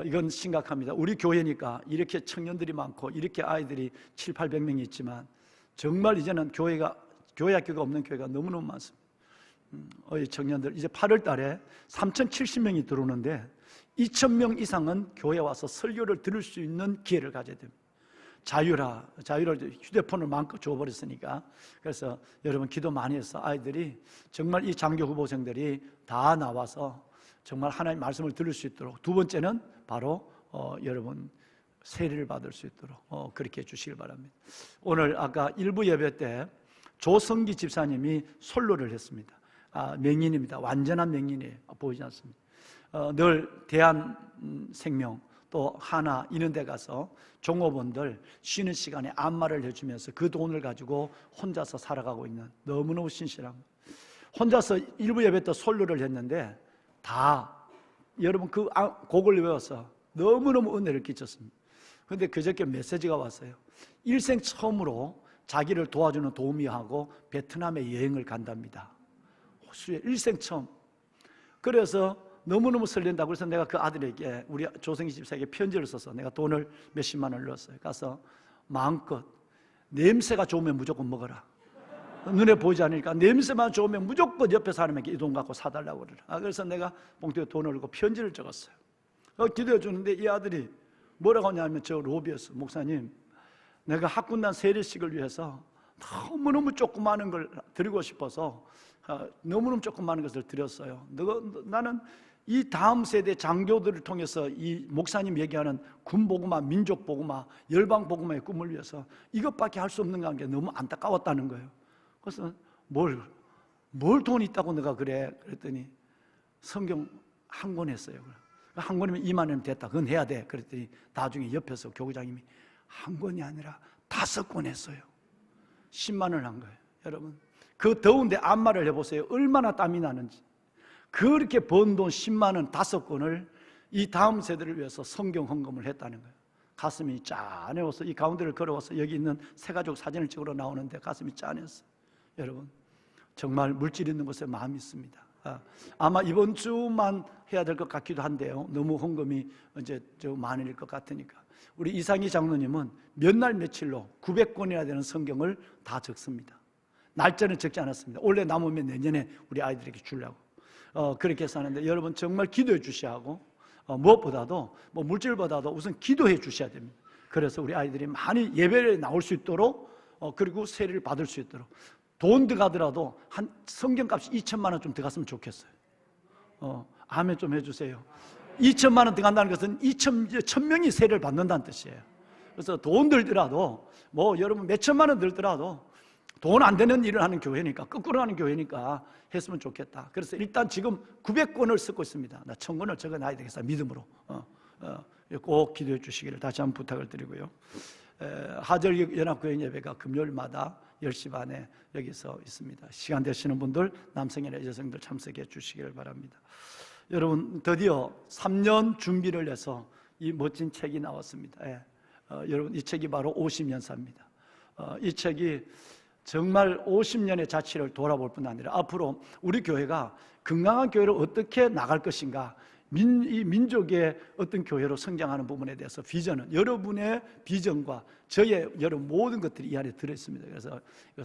이건 심각합니다. 우리 교회니까 이렇게 청년들이 많고 이렇게 아이들이 700~800명이 있지만, 정말 이제는 교회 학교가 없는 교회가 너무너무 많습니다. 이 청년들 이제 8월 달에 3,070명이 들어오는데 2,000명 이상은 교회에 와서 설교를 들을 수 있는 기회를 가져야 됩니다. 자유를 휴대폰을 마음껏 줘버렸으니까. 그래서 여러분 기도 많이 해서 아이들이 정말 이 장교 후보생들이 다 나와서 정말 하나님 말씀을 들을 수 있도록, 두 번째는 바로 여러분 세례를 받을 수 있도록 그렇게 해주시길 바랍니다. 오늘 아까 일부 예배 때 조성기 집사님이 솔로를 했습니다. 맹인입니다. 완전한 맹인이에요. 보이지 않습니다. 늘 대한생명 또 하나 이런 데 가서 종업원들 쉬는 시간에 안마를 해주면서 그 돈을 가지고 혼자서 살아가고 있는, 너무너무 신실합니다. 혼자서 일부 예배 때 솔로를 했는데 다 여러분 그 곡을 외워서 너무너무 은혜를 끼쳤습니다. 그런데 그저께 메시지가 왔어요. 일생 처음으로 자기를 도와주는 도우미하고 베트남에 여행을 간답니다. 호수에 일생 처음. 그래서 너무너무 설렌다고. 그래서 내가 그 아들에게, 우리 조성희 집사에게 편지를 써서 내가 돈을 몇십만 원을 넣었어요. 가서 마음껏 냄새가 좋으면 무조건 먹어라. 눈에 보이지 않으니까 냄새만 좋으면 무조건 옆에 사람에게 이 돈 갖고 사달라고 그러라. 그래서 내가 봉투에 돈을 넣고 편지를 적었어요. 기도해 주는데 이 아들이 뭐라고 하냐면, 저 로비였어. 목사님, 내가 학군단 세례식을 위해서 너무너무 조그마한 걸 드리고 싶어서 너무너무 조그마한 것을 드렸어요. 나는 이 다음 세대 장교들을 통해서 이 목사님 얘기하는 군복음화, 민족복음화, 열방복음화의 꿈을 위해서 이것밖에 할 수 없는 게 너무 안타까웠다는 거예요. 그래서 뭘 돈이 있다고 내가 그래? 그랬더니 성경 한 권 했어요. 한 권이면 2만 원 됐다. 그건 해야 돼. 그랬더니 나중에 옆에서 교구장님이 한 권이 아니라 5권 했어요. 10만 원 한 거예요. 여러분 그 더운데 안마를 해보세요. 얼마나 땀이 나는지. 그렇게 번 돈 10만 원 5권을 이 다음 세대를 위해서 성경 헌금을 했다는 거예요. 가슴이 짠해서 이 가운데를 걸어와서 여기 있는 새가족 사진을 찍으러 나오는데 가슴이 짠했어요. 여러분 정말 물질 있는 곳에 마음이 있습니다. 아마 이번 주만 해야 될 것 같기도 한데요. 너무 헌금이 이제 좀 많을 것 같으니까. 우리 이상희 장로님은 몇 날 며칠로 900권이나 되는 성경을 다 적습니다. 날짜는 적지 않았습니다. 올해 남으면 내년에 우리 아이들에게 주려고 그렇게 해서 하는데, 여러분 정말 기도해 주셔야 하고, 무엇보다도 뭐 물질보다도 우선 기도해 주셔야 됩니다. 그래서 우리 아이들이 많이 예배에 나올 수 있도록, 그리고 세례를 받을 수 있도록. 돈 들어가더라도 한 성경값이 2천만 원 좀 들어갔으면 좋겠어요. 아멘 좀 해주세요. 2천만 원 들어간다는 것은 1,000명이 세례를 받는다는 뜻이에요. 그래서 돈 들더라도 뭐 여러분 몇 천만 원 들더라도 돈 안 되는 일을 하는 교회니까, 거꾸로 하는 교회니까 했으면 좋겠다. 그래서 일단 지금 900권을 쓰고 있습니다. 나 1000권을 적어놔야 되겠어, 믿음으로. 꼭 기도해 주시기를 다시 한번 부탁을 드리고요. 하절연합교회 예배가 금요일마다 10시 반에 여기서 있습니다. 시간 되시는 분들, 남성이나 여성들 참석해 주시기를 바랍니다. 여러분 드디어 3년 준비를 해서 이 멋진 책이 나왔습니다. 여러분 이 책이 바로 50년사입니다. 이 책이 정말 50년의 자치를 돌아볼 뿐 아니라 앞으로 우리 교회가 건강한 교회로 어떻게 나갈 것인가, 이 민족의 어떤 교회로 성장하는 부분에 대해서 비전은 여러분의 비전과 저의 여러분 모든 것들이 이 안에 들어있습니다. 그래서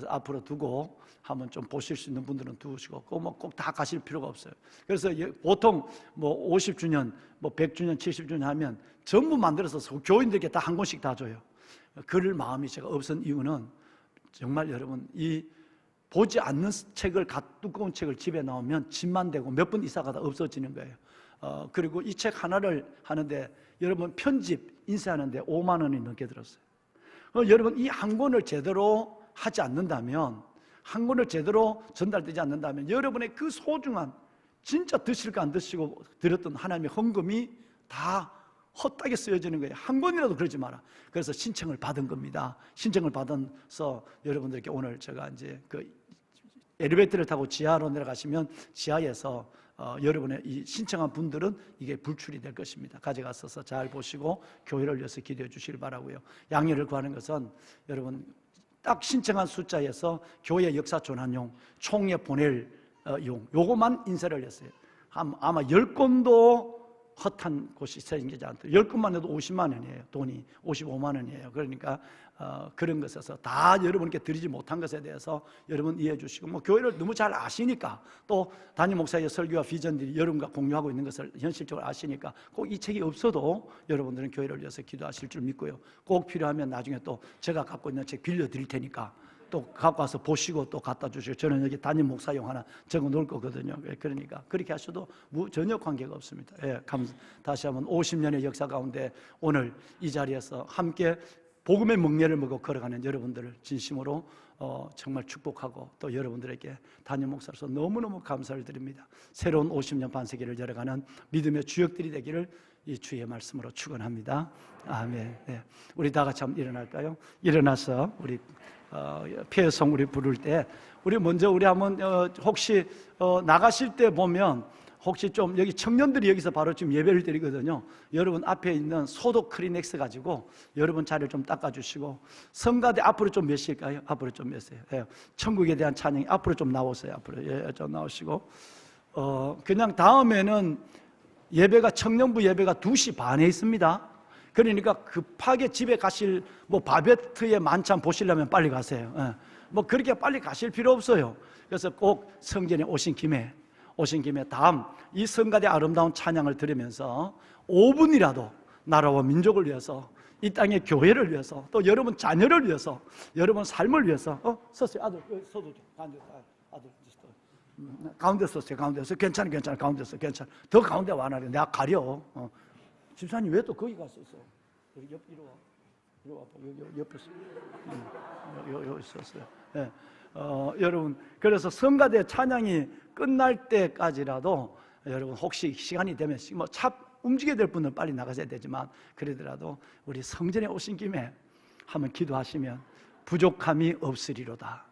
앞으로 두고 한번 좀 보실 수 있는 분들은 두시고 꼭 다 가실 필요가 없어요. 그래서 보통 뭐 50주년, 뭐 100주년, 70주년 하면 전부 만들어서 교인들에게 다 한 권씩 다 줘요. 그럴 마음이 제가 없은 이유는 정말 여러분 이 보지 않는 책을 두꺼운 책을 집에 나오면 집만 되고 몇 번 이사 가다 없어지는 거예요. 그리고 이 책 하나를 하는데 여러분 편집 인쇄하는데 5만 원이 넘게 들었어요. 여러분 이 한 권을 제대로 하지 않는다면, 한 권을 제대로 전달되지 않는다면 여러분의 그 소중한 진짜 드실까 안 드시고 드렸던 하나님의 헌금이 다 헛되게 쓰여지는 거예요. 한 권이라도 그러지 마라. 그래서 신청을 받은 겁니다. 신청을 받아서 여러분들께 오늘 제가 이제 그 엘리베이터를 타고 지하로 내려가시면 지하에서 여러분의 이 신청한 분들은 이게 불출이 될 것입니다. 가져가셔서 잘 보시고 교회를 위해서 기도해 주시길 바라고요. 양해를 구하는 것은 여러분 딱 신청한 숫자에서 교회 역사 전환용 총회 보낼 용 요거만 인쇄를 했어요. 아마 10건도 헛한 곳이 생기지 않도록 10건만 해도 50만 원이에요. 돈이 55만 원이에요. 그러니까 그런 것에서 다 여러분께 드리지 못한 것에 대해서 여러분 이해해 주시고, 뭐 교회를 너무 잘 아시니까, 또 담임 목사의 설교와 비전들이 여러분과 공유하고 있는 것을 현실적으로 아시니까 꼭 이 책이 없어도 여러분들은 교회를 위해서 기도하실 줄 믿고요. 꼭 필요하면 나중에 또 제가 갖고 있는 책 빌려드릴 테니까 또 갖고 와서 보시고 또 갖다 주시고, 저는 여기 담임 목사용 하나 적어 놓을 거거든요. 그러니까 그렇게 하셔도 전혀 관계가 없습니다. 예, 다시 한번 50년의 역사 가운데 오늘 이 자리에서 함께 복음의 멍에를 먹고 걸어가는 여러분들을 진심으로 정말 축복하고, 또 여러분들에게 담임 목사로서 너무너무 감사를 드립니다. 새로운 50년 반세기를 열어가는 믿음의 주역들이 되기를 이 주의 말씀으로 축원합니다. 아멘. 네. 우리 다 같이 한번 일어날까요? 일어나서 우리 피해성 우리 부를 때 우리 먼저 우리 한번 혹시 나가실 때 보면 혹시 좀 여기 청년들이 여기서 바로 지금 예배를 드리거든요. 여러분 앞에 있는 소독 크리넥스 가지고 여러분 자리를 좀 닦아주시고, 성가대 앞으로 좀 몇일까요? 앞으로 좀 몇세요? 예. 천국에 대한 찬양이 앞으로 좀 나오세요. 앞으로 좀 나오시고, 그냥 다음에는 예배가 청년부 예배가 2시 반에 있습니다. 그러니까 급하게 집에 가실 뭐 바베트의 만찬 보시려면 빨리 가세요. 예. 뭐 그렇게 빨리 가실 필요 없어요. 그래서 꼭 성전에 오신 김에 다음 이 성가대 아름다운 찬양을 들으면서 5분이라도 나라와 민족을 위해서, 이 땅의 교회를 위해서, 또 여러분 자녀를 위해서, 여러분 삶을 위해서 서세요. 아들 서도 아들 가운데 서세요. 가운데서 괜찮아 가운데서 괜찮아. 더 가운데 와놔. 내가 가려. 집사님 왜 또 거기 갔었어? 이리 와. 여기 옆에 여기 있었어요. 네. 여러분, 그래서 성가대 찬양이 끝날 때까지라도 여러분 혹시 시간이 되면 뭐 차 움직여야 될 분은 빨리 나가셔야 되지만, 그러더라도 우리 성전에 오신 김에 한번 기도하시면 부족함이 없으리로다.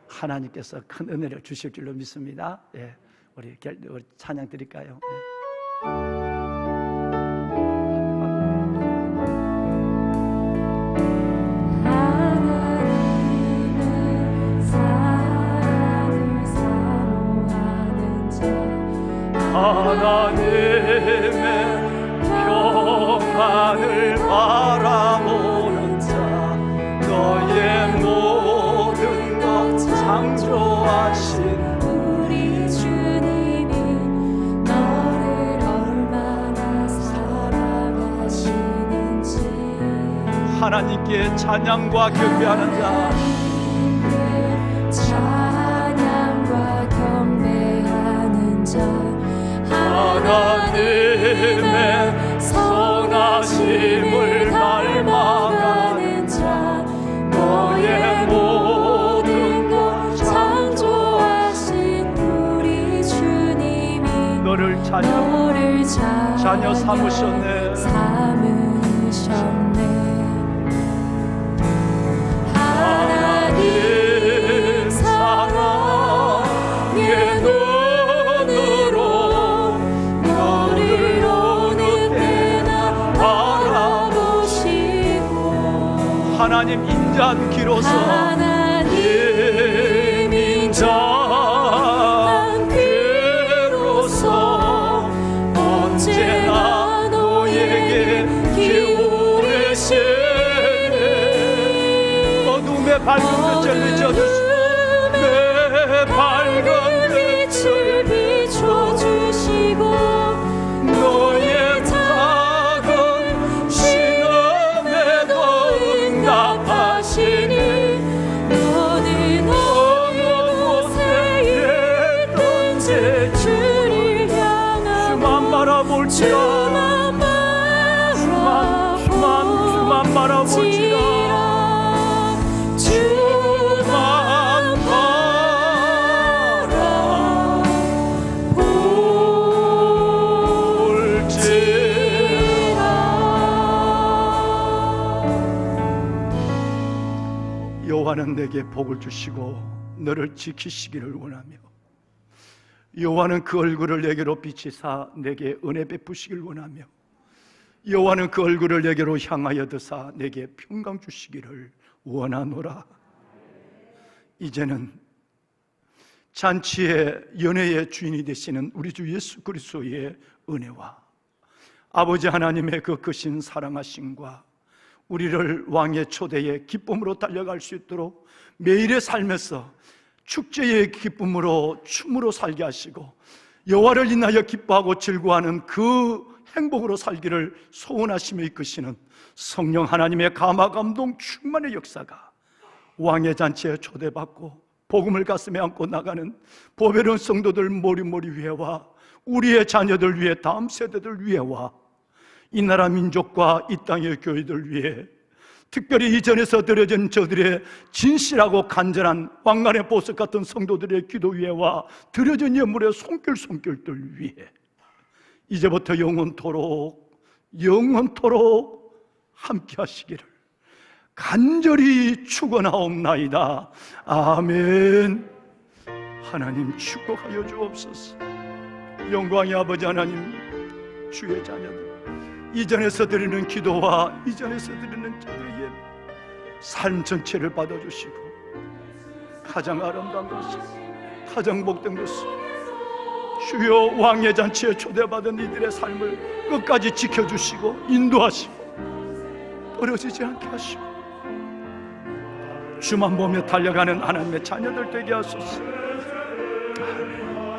하나님께서 큰 은혜를 주실 줄로 믿습니다. 예, 우리 찬양 드릴까요? 예. 하나님의 평안을 바라보는 자, 너의 모든 것 창조하신 우리 주님이 너를 얼마나 사랑하시는지, 하나님께 찬양과 경배하는 자, 찬양과 경배하는 자, 하나님의 선하심을 닮아가는 자, 너의 모든 것 창조하신 우리 주님이 너를 자녀 삼으셨네. 하나님 사랑의 눈으로 너를 어느 때나 바라보시고, 하나님 인자한 기로서 하나님 밝은 빛을 비춰주시고 내 밝은 빛을 비춰주시고 너의 작은 신음에도 응답하시니 너는 어느 곳에 있든지 주를 향하고 주만 바라볼지라 주만 바라볼지라 주만 바라볼지라. 여호와는 내게 복을 주시고 너를 지키시기를 원하며 여호와는 그 얼굴을 내게로 비치사 내게 은혜 베푸시길 원하며 여호와는 그 얼굴을 내게로 향하여 드사 내게 평강 주시기를 원하노라. 이제는 잔치의 연회의 주인이 되시는 우리 주 예수 그리스도의 은혜와 아버지 하나님의 그 크신 사랑하심과 우리를 왕의 초대에 기쁨으로 달려갈 수 있도록 매일의 삶에서 축제의 기쁨으로 춤으로 살게 하시고 여호와를 인하여 기뻐하고 즐거워하는 그 행복으로 살기를 소원하시며 이끄시는 성령 하나님의 감화 감동 충만의 역사가 왕의 잔치에 초대받고 복음을 가슴에 안고 나가는 보배로운 성도들 모리모리 위에와 우리의 자녀들 위해 다음 세대들 위에와 이 나라 민족과 이 땅의 교회들 위해 특별히 이전에서 드려진 저들의 진실하고 간절한 왕관의 보석 같은 성도들의 기도 위에와 드려진 예물의 손길들 위해 이제부터 영원토록 함께 하시기를 간절히 축원하옵나이다. 아멘. 하나님 축복하여 주옵소서. 영광의 아버지 하나님, 주의 자녀들 이전에서 드리는 기도와 이전에서 드리는 저들의 삶 전체를 받아주시고 가장 아름다운 것을, 가장 복된 것을 주여 왕의 잔치에 초대받은 이들의 삶을 끝까지 지켜주시고 인도하시고 떨어지지 않게 하시고 주만 보며 달려가는 하나님의 자녀들 되게 하소서. 아멘.